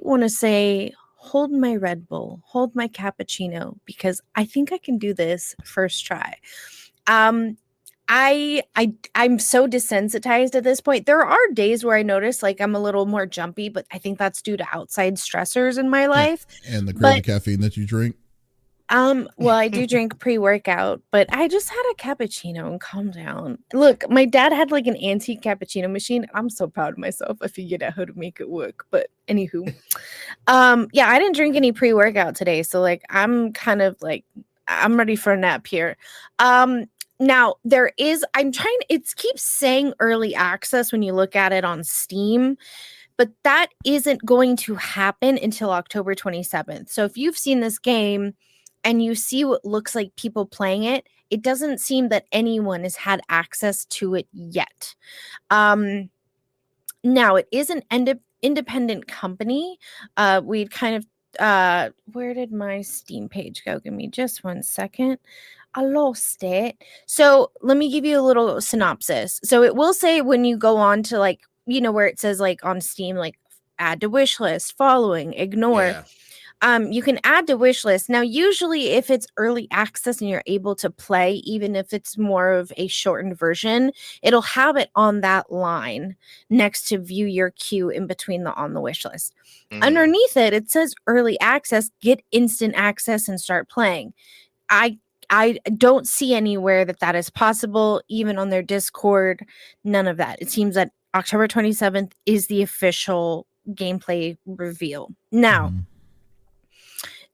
want to say, hold my Red Bull, hold my cappuccino, because I think I can do this first try. I'm so desensitized at this point. There are days where I notice like I'm a little more jumpy, but I think that's due to outside stressors in my life. And the crazy caffeine that you drink. Well, I do drink pre-workout, but I just had a cappuccino and calm down. Look, my dad had like an antique cappuccino machine. I'm so proud of myself. I figured out how to make it work. But anywho, I didn't drink any pre-workout today. So like, I'm kind of like, I'm ready for a nap here. Now it keeps saying early access when you look at it on Steam, but that isn't going to happen until October 27th. So if you've seen this game and you see what looks like people playing it, it doesn't seem that anyone has had access to it yet. Now it is an independent company. We'd kind of, where did my Steam page go? Give me just 1 second. I lost it. So let me give you a little synopsis. So it will say when you go on to like, where it says like on Steam, like add to wish list, following, ignore. Yeah. You can add to wish list. Now, usually if it's early access and you're able to play, even if it's more of a shortened version, it'll have it on that line next to view your queue in between the on the wish list. Underneath it says early access, get instant access and start playing. I don't see anywhere that is possible, even on their Discord, none of that. It seems that October 27th is the official gameplay reveal. Now,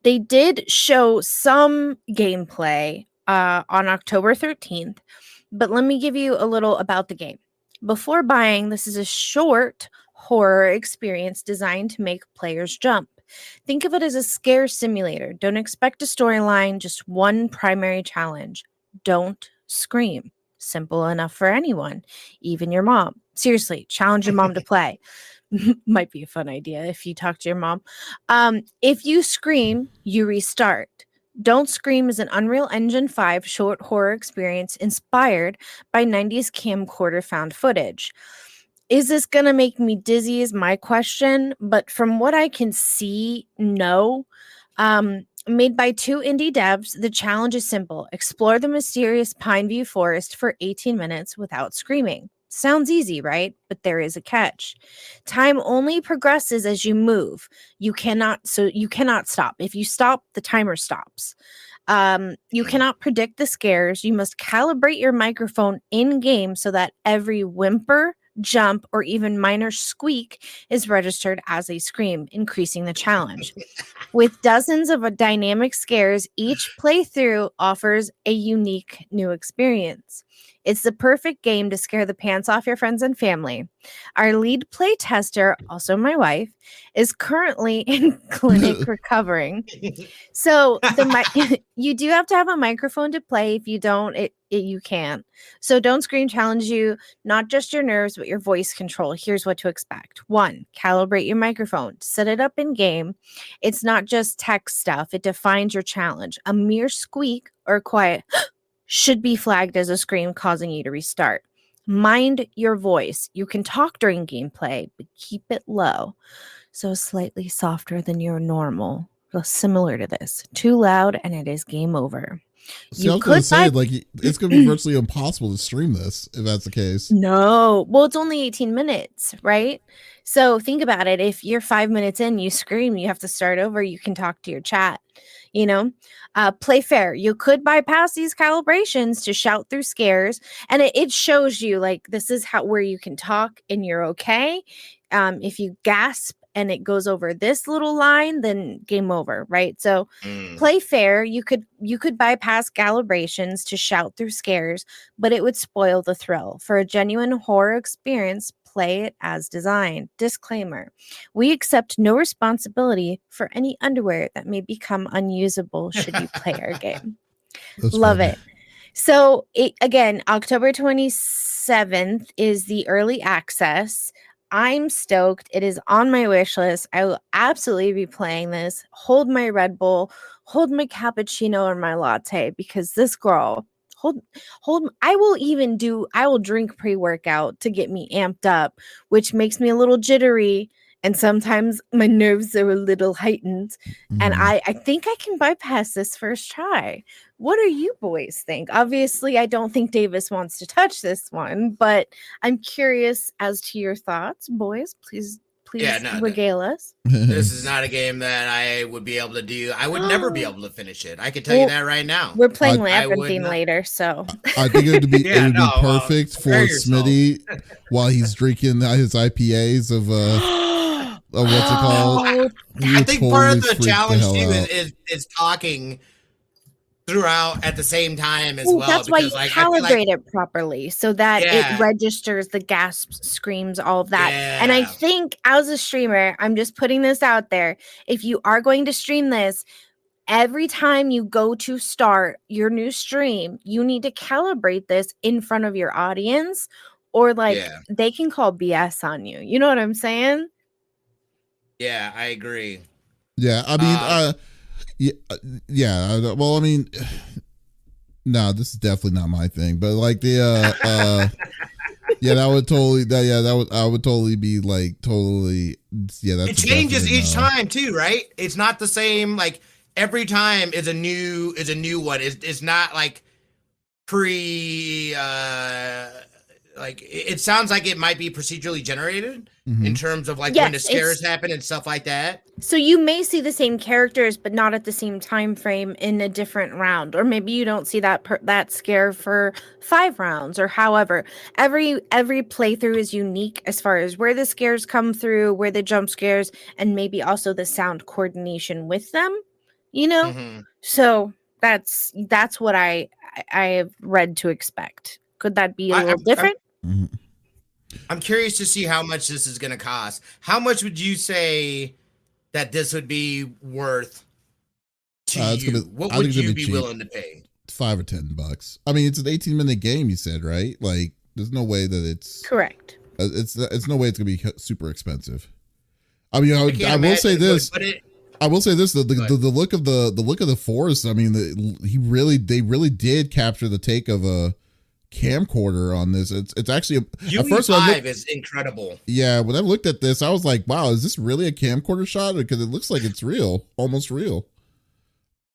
they did show some gameplay on October 13th. But let me give you a little about the game. Before buying, this is a short horror experience designed to make players jump. Think of it as a scare simulator. Don't expect a storyline, just one primary challenge. Don't scream. Simple enough for anyone, even your mom. Seriously, challenge your mom to play. Might be a fun idea if you talk to your mom. If you scream, you restart. Don't Scream is an Unreal Engine 5 short horror experience inspired by 90s camcorder found footage. Is this going to make me dizzy is my question, but from what I can see, no. Made by 2 indie devs, the challenge is simple. Explore the mysterious Pineview Forest for 18 minutes without screaming. Sounds easy, right? But there is a catch. Time only progresses as you move. You cannot stop. If you stop, the timer stops. You cannot predict the scares. You must calibrate your microphone in game so that every whimper, jump, or even minor squeak is registered as a scream, increasing the challenge. With dozens of dynamic scares, each playthrough offers a unique new experience. It's the perfect game to scare the pants off your friends and family. Our lead play tester, also my wife, is currently in clinic recovering. So you do have to have a microphone to play. If you don't, you can't. So Don't Scream challenge you, not just your nerves, but your voice control. Here's what to expect. 1, calibrate your microphone. Set it up in game. It's not just text stuff. It defines your challenge. A mere squeak or quiet should be flagged as a scream, causing you to restart. Mind your voice. You can talk during gameplay, but keep it low. So slightly softer than your normal. Similar to this. Too loud and it is game over. See, I was going to say, like, it's going to be virtually impossible to stream this if that's the case. No. Well, it's only 18 minutes, right? So think about it. If you're 5 minutes in, you scream, you have to start over. You can talk to your chat, play fair. You could bypass these calibrations to shout through scares. And it shows you, like, this is where you can talk and you're okay. If you gasp and it goes over this little line, then game over, right? So play fair. You could bypass calibrations to shout through scares, but it would spoil the thrill. For a genuine horror experience, play it as designed. Disclaimer: we accept no responsibility for any underwear that may become unusable should you play our game. Love it. So again, October 27th is the early access. I'm stoked. It is on my wish list. I will absolutely be playing this. Hold my Red Bull, hold my cappuccino or my latte, because this girl, I will drink pre-workout to get me amped up, which makes me a little jittery. And sometimes my nerves are a little heightened. And I think I can bypass this first try. What do you boys think? Obviously, I don't think Davis wants to touch this one, but I'm curious as to your thoughts. Boys, please regale us. This is not a game that I would be able to do. I would never be able to finish it. I can tell you that right now. We're playing Labyrinthine later, so I think it would be perfect for Smitty while he's drinking his IPAs of what's it called? I think part of the challenge too is talking throughout at the same time as well. That's why you calibrate it properly so that it registers the gasps, screams, all of that. And I think as a streamer, I'm just putting this out there. If you are going to stream this, every time you go to start your new stream, you need to calibrate this in front of your audience, or they can call BS on you. You know what I'm saying? Yeah, I agree. Yeah, I mean, well, I mean, no, this is definitely not my thing. But like I would totally be like totally. Yeah, that's it changes each time too, right? It's not the same. Like every time is a new one. It's not like like it sounds like it might be procedurally generated in terms of like when the scares happen and stuff like that. So you may see the same characters, but not at the same time frame in a different round, or maybe you don't see that scare for 5 rounds, or however. Every playthrough is unique as far as where the scares come through, where the jump scares, and maybe also the sound coordination with them. So that's what I have read to expect. Could that be a little different? I'm curious to see how much this is going to cost. How much would you say that this would be worth to you? What would you be willing to pay? $5 or $10. I mean, it's an 18-minute game, you said, right? Like, there's no way that it's correct. It's no way it's gonna be super expensive. I mean, I will say this. I will say this: the look of the forest. I mean, they really did capture the take of a camcorder on this. It's actually at first is incredible. Yeah, when I looked at this, I was like, "Wow, is this really a camcorder shot?" Because it looks like it's real, almost real.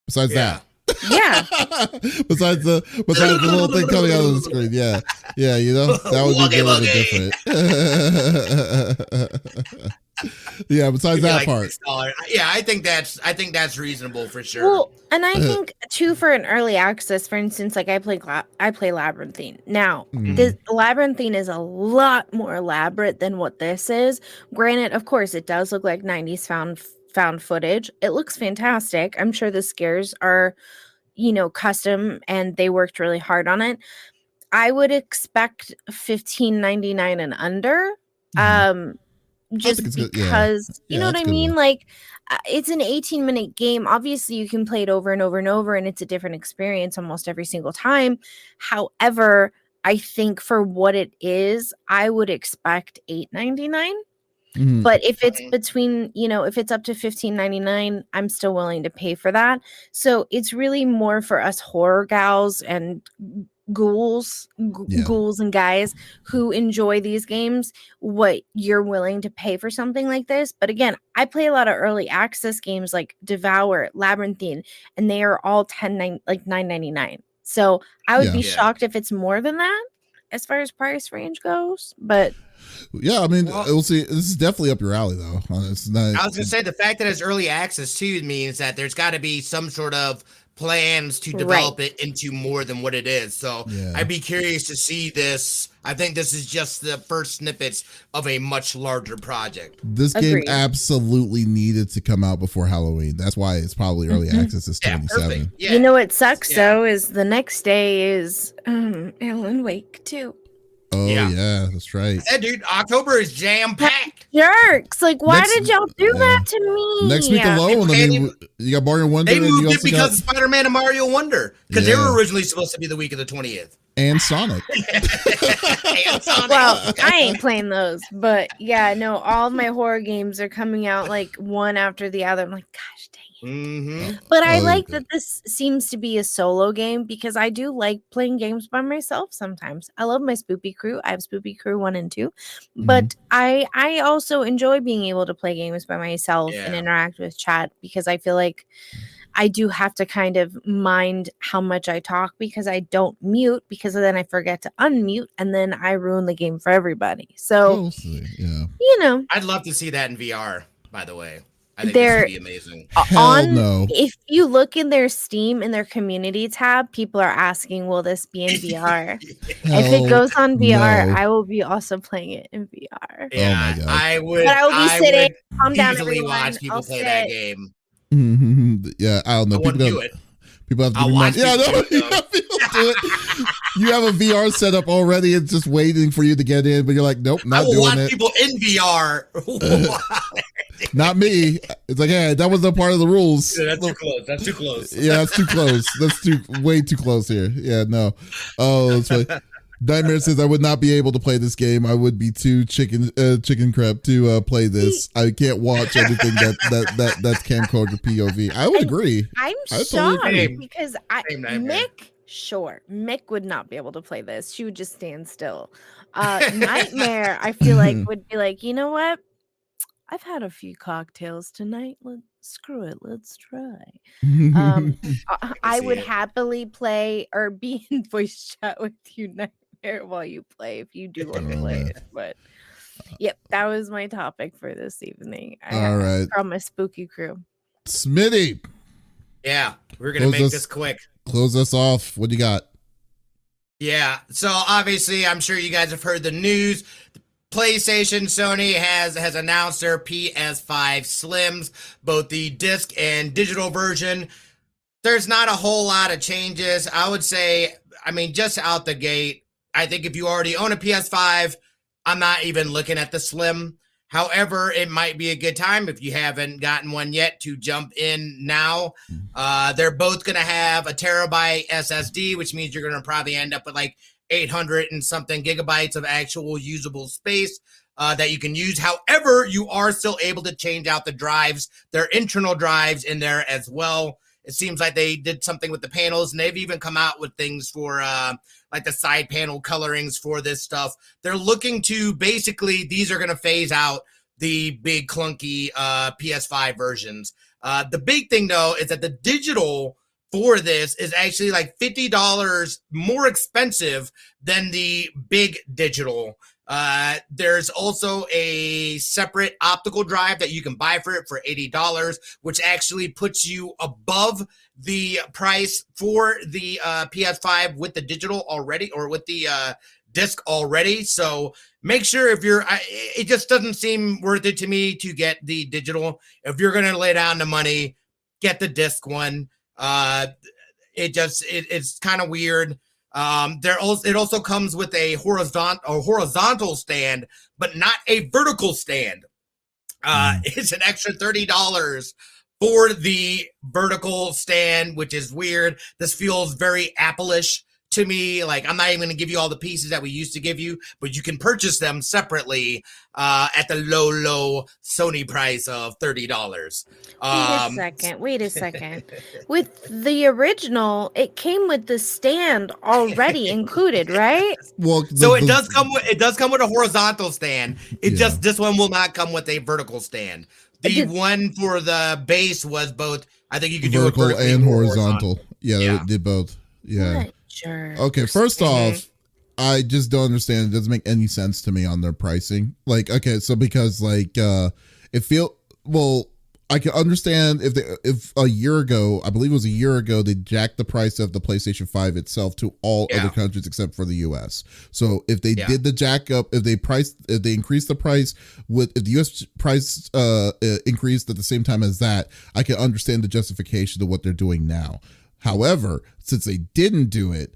Besides that. Yeah. besides the little thing coming out of the screen, yeah, you know, that would be a little bit different. Yeah, besides that part. Yeah, I think that's reasonable for sure. Well, and I think too for an early access, for instance, like I play Labyrinthine. Now, this Labyrinthine is a lot more elaborate than what this is. Granted, of course, it does look like 90s found footage. It looks fantastic. I'm sure the scares are, custom and they worked really hard on it. I would expect $15.99 and under. Just because you know what I mean? Like, it's an 18-minute game. Obviously, you can play it over and over and over, and it's a different experience almost every single time. However, I think for what it is, I would expect $8.99. But if it's between, if it's up to $15.99, I'm still willing to pay for that. So it's really more for us horror gals and ghouls and guys who enjoy these games, what you're willing to pay for something like this. But again, I play a lot of early access games like Devour, Labyrinthine, and they are all $9.99. So I would be shocked if it's more than that as far as price range goes. But yeah, I mean, we'll see. This is definitely up your alley, though. It's not, I was going to say the fact that it's early access too means that there's got to be some sort of plans to develop it into more than what it is. So I'd be curious to see this. I think this is just the first snippets of a much larger project. This game absolutely needed to come out before Halloween. That's why it's probably early access is 27. Yeah. You know what sucks though is the next day is Alan Wake 2. Oh yeah, that's right. Yeah, dude, October is jam packed. Jerks! Like, why did y'all do that to me? Next week alone, I mean, you got Mario Wonder. They moved it because of Spider-Man and Mario Wonder, because they were originally supposed to be the week of the 20th. And Sonic. Well, I ain't playing those, but yeah, no, all of my horror games are coming out like one after the other. I'm like, gosh dang it. But I like that this seems to be a solo game because I do like playing games by myself sometimes. I love my Spoopy crew. I have Spoopy crew 1 and 2, but I also enjoy being able to play games by myself and interact with chat because I feel like I do have to kind of mind how much I talk because I don't mute because then I forget to unmute and then I ruin the game for everybody. So, I'd love to see that in VR, by the way. I think this would be amazing. If you look in their Steam, in their community tab, people are asking, will this be in VR? If it goes on VR, I will be also playing it in VR. Yeah, oh my God. I would. But I will be sitting, calm down, easily watch people play that game. Yeah, I don't know. People do it. People have to be reminded. Yeah, no, you have to do it. You have a VR setup already. It's just waiting for you to get in, but you're like, nope, not doing it. I will watch people in VR. Not me. It's like, hey, that wasn't part of the rules. Yeah, that's too close. That's too close. Yeah, that's too close. That's way too close here. Yeah, no. Oh, that's right. Nightmare says I would not be able to play this game. I would be too chicken crap to play this. I can't watch anything that's camcorder POV. I would agree. I'm shocked because Mick would not be able to play this. She would just stand still. Nightmare, I feel like would be like, you know what? I've had a few cocktails tonight. Screw it. Let's try. I would happily play or be in voice chat with you, Nightmare, while you play if you do want to play it. But yep, that was my topic for this evening. All right. From my spooky crew. Smitty. Yeah, we're going to make this quick. Close us off. What do you got? Yeah, so obviously, I'm sure you guys have heard the news. PlayStation, Sony has announced their PS5 Slims, both the disc and digital version. There's not a whole lot of changes. I would say, I mean, just out the gate, I think if you already own a PS5, I'm not even looking at the Slim. However, it might be a good time if you haven't gotten one yet to jump in now. They're both going to have a terabyte SSD, which means you're going to probably end up with like 800 and something gigabytes of actual usable space that you can use. However, you are still able to change out the drives. There are internal drives in there as well. It seems like they did something with the panels, and they've even come out with things for like the side panel colorings for this stuff. They're looking to basically, these are going to phase out the big clunky PS5 versions. The big thing though is that the digital for this is actually like $50 more expensive than the big digital. There's also a separate optical drive that you can buy for it for $80, which actually puts you above the price for the PS5 with the digital already, or with the disc already. So make sure if you're, it just doesn't seem worth it to me to get the digital. If you're going to lay down the money, get the disc one. It's kind of weird. It also comes with a horizontal stand, but not a vertical stand. It's an extra $30 for the vertical stand, which is weird. This feels very Apple-ish to me. Like, I'm not even going to give you all the pieces that we used to give you, but you can purchase them separately at the low Sony price of $30. Wait a second. With the original, it came with the stand already included, right? Well, it does come with a horizontal stand. This one will not come with a vertical stand. The one for the base was both. I think you could do it vertically and horizontal. Yeah, they did both. Yeah. Sure. Okay, first off, I just don't understand. It doesn't make any sense to me on their pricing. Like, okay, so because like I can understand if a year ago, I believe it was a year ago, they jacked the price of the PlayStation 5 itself to all other countries except for the US. So if they did the jack up, if they increased the price if the US price increased at the same time as that, I can understand the justification of what they're doing now. However, since they didn't do it,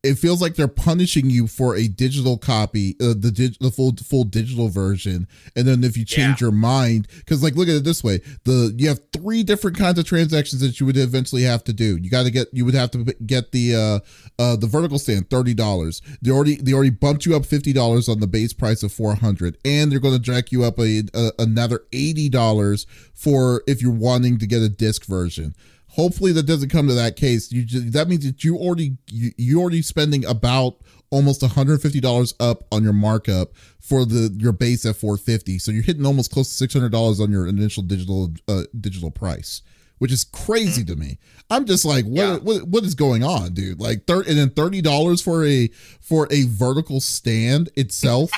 it feels like they're punishing you for a digital copy, the full digital version. And then if you change your mind, because like, look at it this way, you have 3 different kinds of transactions that you would eventually have to do. You would have to get the vertical stand, $30. They already bumped you up $50 on the base price of $400, and they're going to jack you up another $80 for if you're wanting to get a disc version. Hopefully that doesn't come to that case. That means that you already spending about almost $150 up on your markup for your base at $450. So you're hitting almost close to $600 on your initial digital price, which is crazy to me. I'm just like, what is going on, dude? Like and then $30 for a vertical stand itself.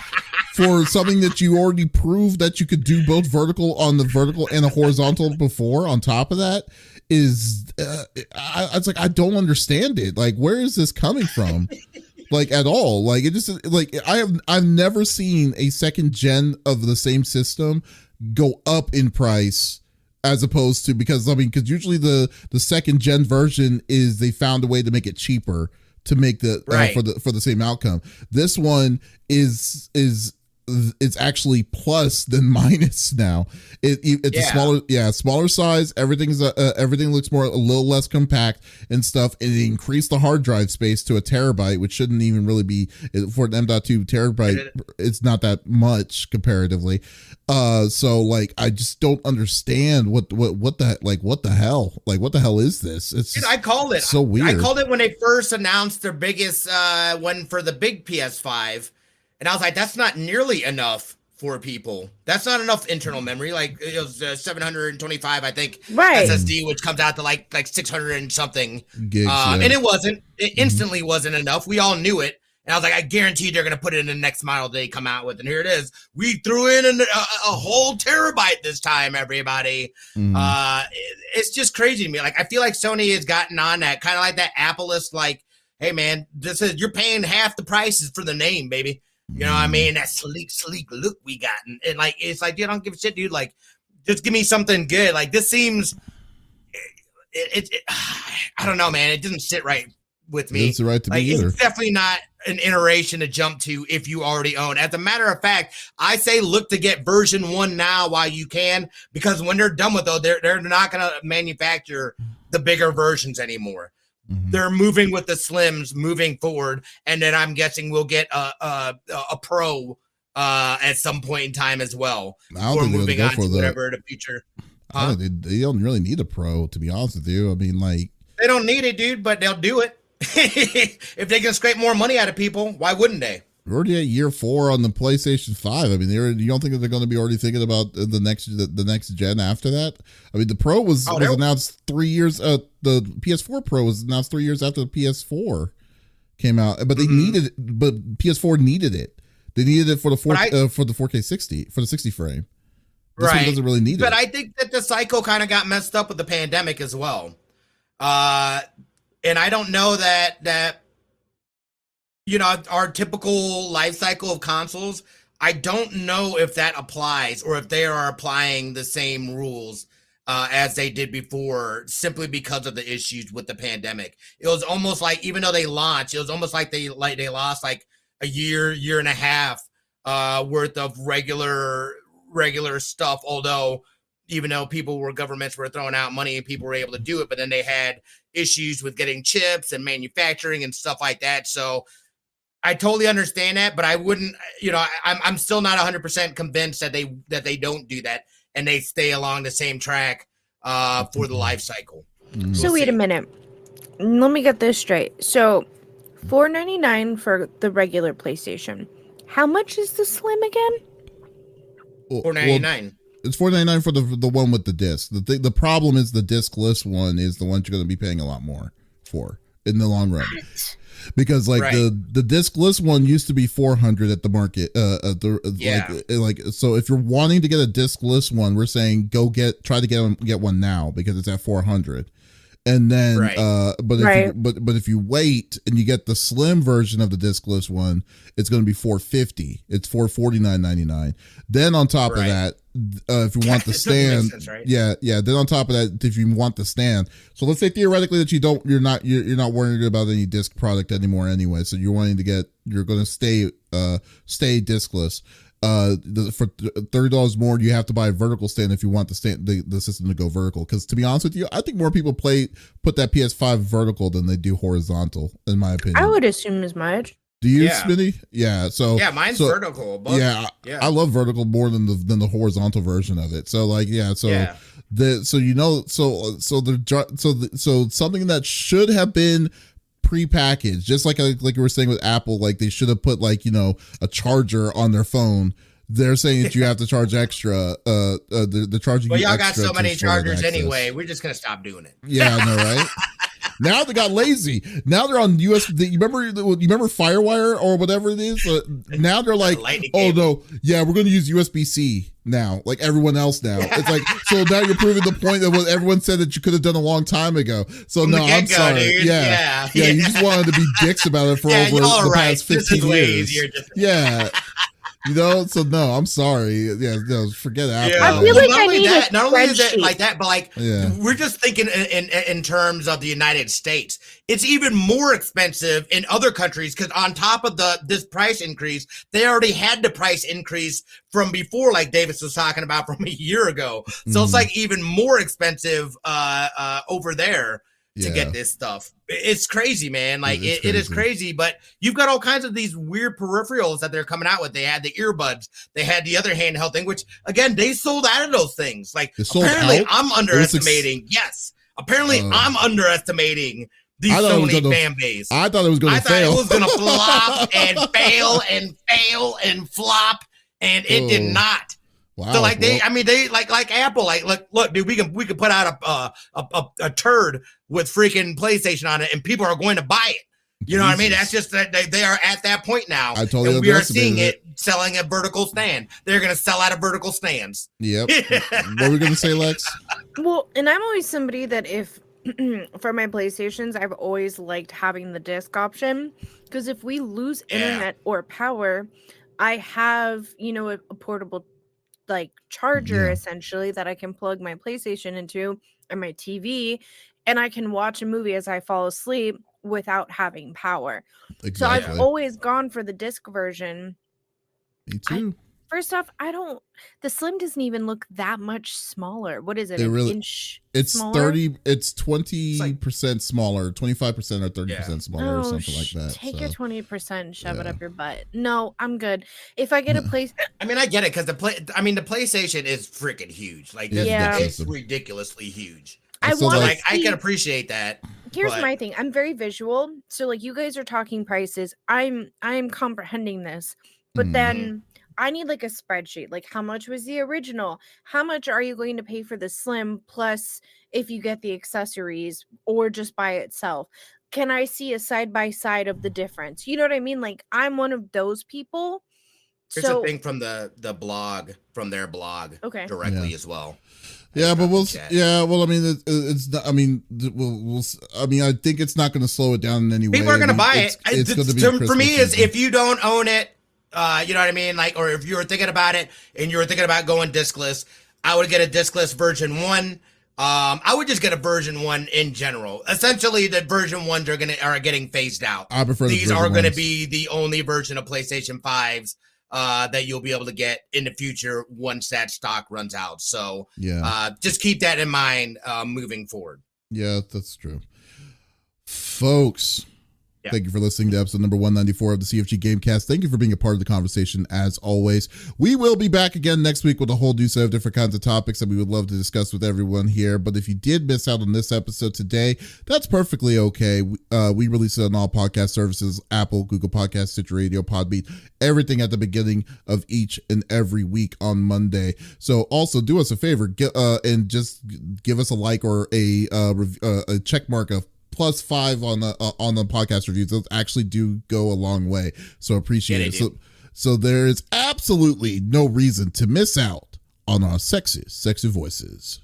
For something that you already proved that you could do both on the vertical and a horizontal before on top of that is it's like, I don't understand it. Like, where is this coming from? Like, at all? Like, it just, like, I've never seen a second gen of the same system go up in price as opposed to, because usually the second gen version is they found a way to make it cheaper to make for the same outcome. This one is it's actually plus than minus now. It's a smaller size. Everything looks a little less compact and stuff. And it increased the hard drive space to a terabyte, which shouldn't even really be for an M.2 terabyte. It's not that much comparatively. So like, I just don't understand what the hell is this? It's I called it so weird. I called it when they first announced their biggest one for the big PS5. And I was like, that's not nearly enough for people. That's not enough internal memory. Like, it was 725, I think, SSD, which comes out to like 600 and something gigs. And it wasn't. It instantly wasn't enough. We all knew it. And I was like, I guarantee they're going to put it in the next model they come out with. And here it is. We threw in a whole terabyte this time, everybody. It's just crazy to me. Like, I feel like Sony has gotten on that, kind of like that Apple-ist, like, hey, man, you're paying half the prices for the name, baby. You know what I mean? That sleek look we got. And like, it's like, dude, I don't give a shit, dude. Like, just give me something good. Like, this seems, I don't know, man. It doesn't sit right with me. That's the right to like, me either. It's definitely not an iteration to jump to if you already own. As a matter of fact, I say look to get version 1 now while you can, because when they're done with those, they're not going to manufacture the bigger versions anymore. Mm-hmm. They're moving with the slims moving forward, and then I'm guessing we'll get a pro at some point in time as well. I don't think moving on to whatever the future. I don't think they don't really need a pro, to be honest with you. I mean, like, they don't need it, dude, but they'll do it. If they can scrape more money out of people, why wouldn't they? We're already at year 4 on the PlayStation 5. I mean, you don't think that they're going to be already thinking about the next gen after that? I mean, the Pro was announced 3 years. The PS4 Pro was announced 3 years after the PS4 came out, but they needed it. But PS4 needed it. They needed it for the 4K 60 for the 60 frame. This one doesn't really need it. But I think that the cycle kind of got messed up with the pandemic as well. And I don't know that our typical life cycle of consoles, I don't know if that applies or if they are applying the same rules as they did before, simply because of the issues with the pandemic. It was almost like, even though they launched, it was almost like they lost like a year and a half worth of regular stuff, although even though governments were throwing out money and people were able to do it, but then they had issues with getting chips and manufacturing and stuff like that. So I totally understand that, but I wouldn't, I'm still not 100% convinced that they don't do that and they stay along the same track for the life cycle. So wait a minute. Let me get this straight. So $4.99 for the regular PlayStation. How much is the Slim again? $4.99. It's $4.99 for the one with the disc. The problem is the discless one is the one you're going to be paying a lot more for in the long run. Because like the discless one used to be $400 at the market. So if you're wanting to get a discless one, we're saying try to get one now because it's at $400. And then, but if you wait and you get the slim version of the discless one, it's going to be $450. It's $449.99. Then on top of that, if you want the stand, sense, right? Then on top of that, if you want the stand, so let's say theoretically that you're not worried about any disc product anymore anyway. So you're going to stay discless. For $30 more, you have to buy a vertical stand if you want the system to go vertical. Because to be honest with you, I think more people put that PS5 vertical than they do horizontal, in my opinion. I would assume as much. Do you, Smitty? Yeah. So mine's vertical. But I love vertical more than the horizontal version of it. So so something that should have been prepackaged, just like you were saying with Apple, like they should have put a charger on their phone. They're saying that you have to charge extra. They're charging. Well, you y'all extra got so many chargers anyway. We're just gonna stop doing it. Yeah, I know, right? Now they got lazy. Now they're on USB. You remember FireWire or whatever it is? Now they're like, oh no, yeah, we're going to use USB-C now, like everyone else now. It's like, so now you're proving the point that what everyone said that you could have done a long time ago. So no, I'm sorry. Dude. Yeah. You just wanted to be dicks about it for over the past 15 years. Yeah. So no, I'm sorry. Yeah, no, forget Apple. Yeah. I feel like I need a not only is it like that, but we're just thinking in terms of the United States. It's even more expensive in other countries because on top of this price increase, they already had the price increase from before, like Davis was talking about from a year ago. So it's like even more expensive over there. To get this stuff. It's crazy, man. Like it is crazy, but you've got all kinds of these weird peripherals that they're coming out with. They had the earbuds, they had the other handheld thing, which again, they sold out of those things. Like apparently I'm underestimating. I'm underestimating the Sony fan base. I thought it was going to fail. It was going to flop and fail and fail and flop, and it did not. Wow. So they like Apple, look, dude, we can put out a turd with freaking PlayStation on it, and people are going to buy it. You know what I mean? That's just that they are at that point now. I totally and we are seeing it selling a vertical stand. They're going to sell out of vertical stands. Yep. What were we going to say, Lex? Well, and I'm always somebody that if for my PlayStations, I've always liked having the disc option because if we lose internet or power, I have a portable charger essentially that I can plug my PlayStation into and my TV, and I can watch a movie as I fall asleep without having power. Exactly. So I've always gone for the disc version. Me too. First off, the Slim doesn't even look that much smaller. What is it? Inch it's smaller? It's 20% smaller, 25% or 30% smaller or something like that. Take your 20% and shove it up your butt. No, I'm good. If I get a place, I mean, I get it because the PlayStation is freaking huge. Like, it's ridiculously huge. I can appreciate that. Here's my thing. I'm very visual, so like you guys are talking prices. I'm comprehending this, but then I need like a spreadsheet. Like, how much was the original? How much are you going to pay for the Slim? Plus, if you get the accessories or just by itself, can I see a side by side of the difference? You know what I mean? Like, I'm one of those people. Here's a thing from the blog, from their blog, directly as well. Yeah, but well, I mean, it's not, I mean, I think it's not going to slow it down in any way. People are going to buy it. It's going to be for me, is if you don't own it, you know what I mean? Like, or if you were thinking about it and you were thinking about going discless, I would get a discless version 1. I would just get a version 1 in general. Essentially, the version 1s are getting phased out. I prefer these are going to be the only version of PlayStation 5s that you'll be able to get in the future once that stock runs out. So just keep that in mind moving forward. Yeah, that's true. Folks, thank you for listening to episode number 194 of the CFG Gamecast. Thank you for being a part of the conversation as always. We will be back again next week with a whole new set of different kinds of topics that we would love to discuss with everyone here. But if you did miss out on this episode today, that's perfectly okay. We release it on all podcast services, Apple, Google Podcasts, Stitcher Radio, Podbean, everything at the beginning of each and every week on Monday. So also do us a favor and just give us a like or a check mark of +5 on the podcast reviews. Those actually do go a long way, so appreciate it. So there is absolutely no reason to miss out on our sexy voices.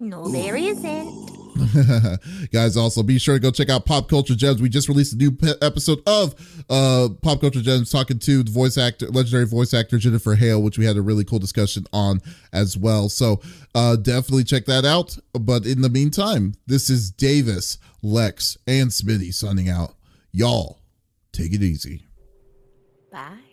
No, there isn't. Guys, also be sure to go check out Pop Culture Gems. We just released a new episode of Pop Culture Gems, talking to the legendary voice actor Jennifer Hale, which we had a really cool discussion on as well. So definitely check that out. But in the meantime, this is Davis, Lex, and Smitty signing out. Y'all, take it easy. Bye.